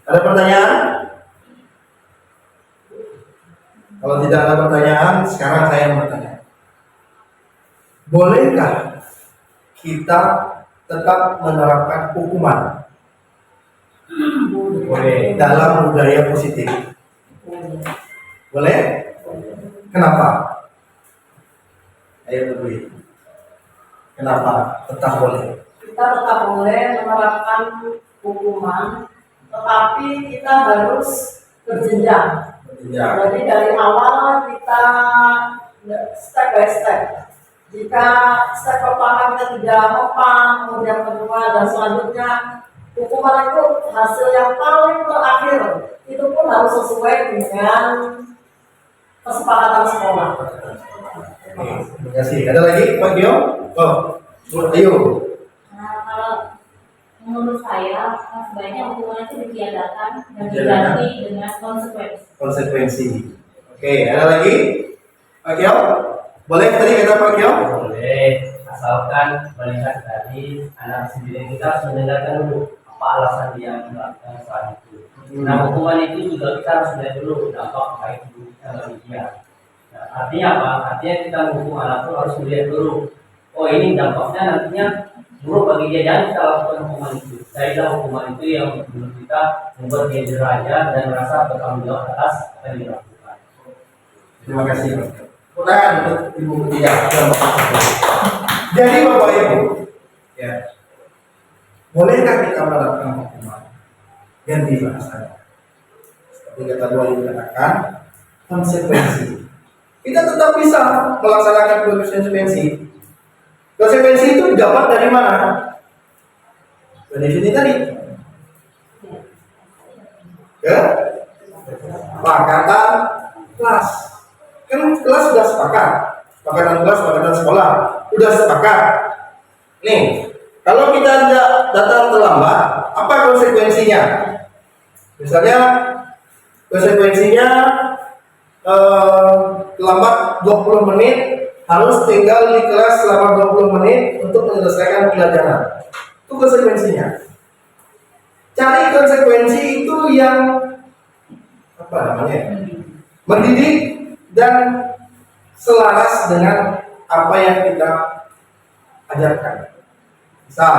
Ada pertanyaan? Kalau tidak ada pertanyaan, sekarang saya bertanya. Bolehkah kita tetap menerapkan hukuman? Boleh. Dalam budaya positif. Boleh? Kenapa? Ayo berdua. Kenapa tetap boleh? Kita tetap boleh menerapkan hukuman, tetapi kita harus berjenjang. Ya. Jadi dari awal kita step by step. Jika step pertama kita tidak mempan, kemudian kedua dan selanjutnya, hukuman itu hasil yang paling terakhir itu pun harus sesuai dengan kesepakatan sekolah. Terima kasih. Ada lagi Pak Gio? Oh, ayo. Nah, kalau menurut saya sebaiknya hukuman itu ditiadakan dan diganti dengan konsekuensi. Oke, ada lagi Pak Gio? Boleh tadi kata Pak Gio? Boleh, asalkan melihat tadi anak sendiri kita harus mendengarkan dulu apa alasan dia melakukan soal itu. Nah, hukuman itu juga kita harus melihat dulu dampak baik buruknya bagi dia. Nah, artinya apa? Artinya kita menghukum anak itu harus melihat dulu oh ini dampaknya nantinya buruk bagi dia, jangan kita lakukan hukuman itu. Carilah hukuman itu yang menurut kita membuat dia diraja dan merasa bertanggung jawab atas apa yang dilakukan. Terima kasih. Kurang untuk Ibu ketiga. Jadi Bapak Ibu, ya, bolehkah kita menerapkan hukuman? Ganti bahasanya. Seperti kata dua yang dikatakan, konsekuensi. Kita tetap bisa melaksanakan konsekuensi. Konsekuensi itu didapat dari mana? Dari sini tadi. Ya, sepakatan kelas. Kan kelas sudah sepakat. Sepakatan kelas, sepakatan sekolah sudah sepakat. Nih, kalau kita datang terlambat, apa konsekuensinya? Misalnya konsekuensinya terlambat 20 menit, harus tinggal di kelas selama 20 menit untuk menyelesaikan pelajaran. Itu konsekuensinya. Cari konsekuensi itu yang apa namanya? Mendidik dan selaras dengan apa yang kita ajarkan. Misal,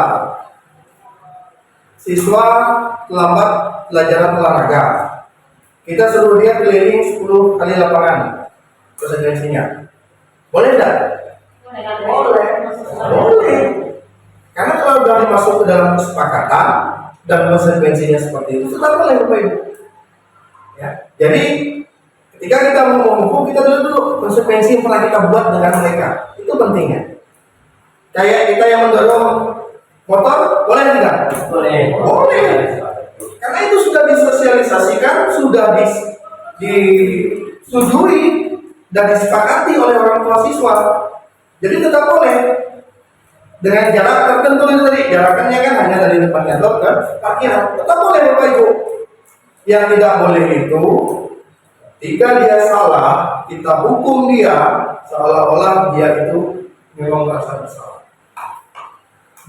siswa terlambat pelajaran olahraga, kita suruh dia keliling 10 kali lapangan. Konsekuensinya boleh tidak? Boleh. Boleh. Karena kalau sudah masuk ke dalam kesepakatan dan konsekuensinya seperti itu, tetap boleh Bapak Ibu. Ya. Jadi ketika kita mau menghukum, kita lihat dulu konsekuensi yang pernah kita buat dengan mereka. Itu pentingnya. Kayak kita yang mendorong motor, boleh tidak? Boleh. Boleh. Karena itu sudah disosialisasikan, sudah disetujui dan disepakati oleh orang tua siswa. Jadi tetap boleh. Dengan jarak tertentu itu tadi, jaraknya kan hanya dari depan kantor ke parkiran. Tetap boleh Bapak Ibu. Yang tidak boleh itu, jika dia salah, kita hukum dia seolah-olah dia itu memang merasa bersalah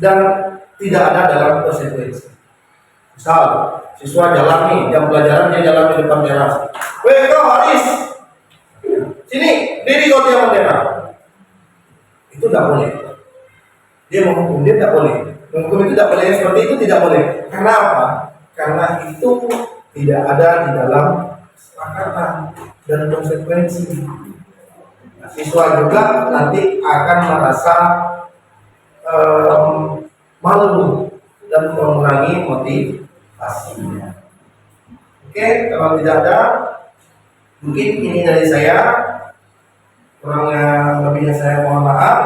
dan tidak ada dalam konsekuensi. Misal, siswa jalan nih, jam pelajaran dia jalan di depan teras. Weh kau Haris, sini, diri kau tiang bendera. Itu tidak boleh. Dia menghukum, dia tidak boleh. Menghukum itu tidak boleh, seperti itu tidak boleh. Karena apa? Karena itu tidak ada di dalam kesepakatan dan konsekuensi. Nah, siswa juga nanti akan merasa malu dan mengurangi motivasinya. Oke, kalau tidak ada, mungkin ini dari saya. Kurangnya lebihnya saya mohon maaf.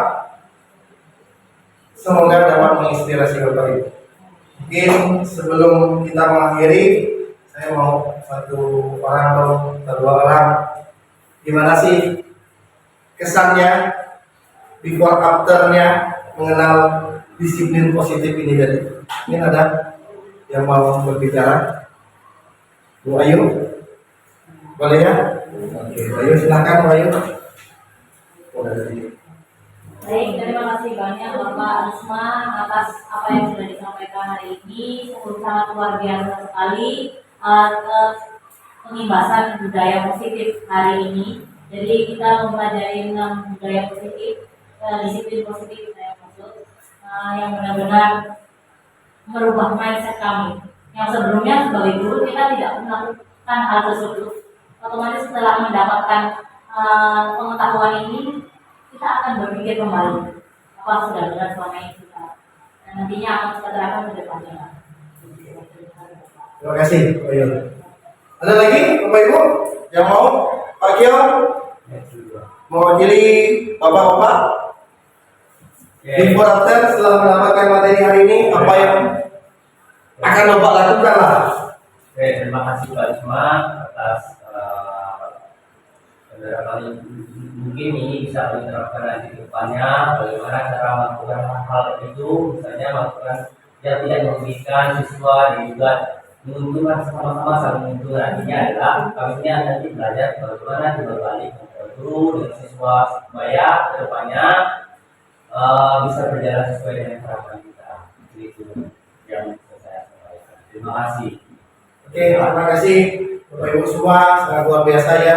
Semoga dapat menginspirasi Bapak Ibu. Mungkin sebelum kita mengakhiri, saya mau satu orang atau dua orang. Gimana sih kesannya, before afternya mengenal disiplin positif ini tadi? Ini ada yang mau berbicara? Bu Ayu, boleh ya? Oke, Ayu silakan Bu Ayu. Baik, terima kasih banyak Bapak Risma atas apa yang sudah disampaikan hari ini. Sungguh sangat luar biasa sekali pengibasan budaya positif hari ini. Jadi kita mempelajari tentang budaya positif, disiplin positif saya maksud, yang benar-benar merubah mindset kami. Yang sebelumnya sebagai guru kita tidak melakukan hal tersebut. Otomatis setelah mendapatkan pengetahuan ini, kita akan berpikir kembali apa sudah benar selama ini kita, dan nantinya akan kita terapkan ke depannya. Terima kasih Pak Ayu. Ada lagi Bapak Ibu yang mau? Pak Kio mewakili Bapak-Bapak. Before after setelah mendapatkan materi hari ini, apa yang akan Bapak lakukan lah? Oke, terima kasih Pak Risma atas penerapan. Mungkin ini bisa diterapkan nanti ke depannya, bagaimana cara melakukan hal itu, misalnya melakukan yang tidak merugikan siswa dan juga menguntungkan sama-sama saling menguntungkan. Artinya adalah kami nanti belajar bagaimana berbalik antara guru dengan siswa supaya ke depannya bisa berjalan sesuai dengan harapan kita. Itu yang bisa saya sampaikan. Terima kasih. Oke, terima kasih Bapak Ibu semua, sangat luar biasa ya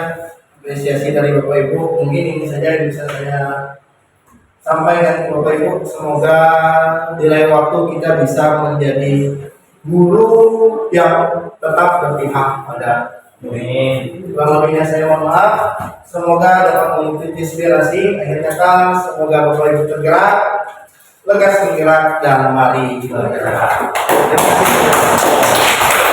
apresiasi dari Bapak Ibu. Mungkin ini saja yang bisa saya sampai nanti Bapak Ibu, semoga di lain waktu kita bisa menjadi guru yang tetap berpihak pada Amin. kurang lebihnya saya mohon maaf. Semoga dapat mengikuti inspirasi. Akhir kata, semoga Bapak Ibu tergerak, lekas menggerak, dan mari kita bergerak. Terima kasih.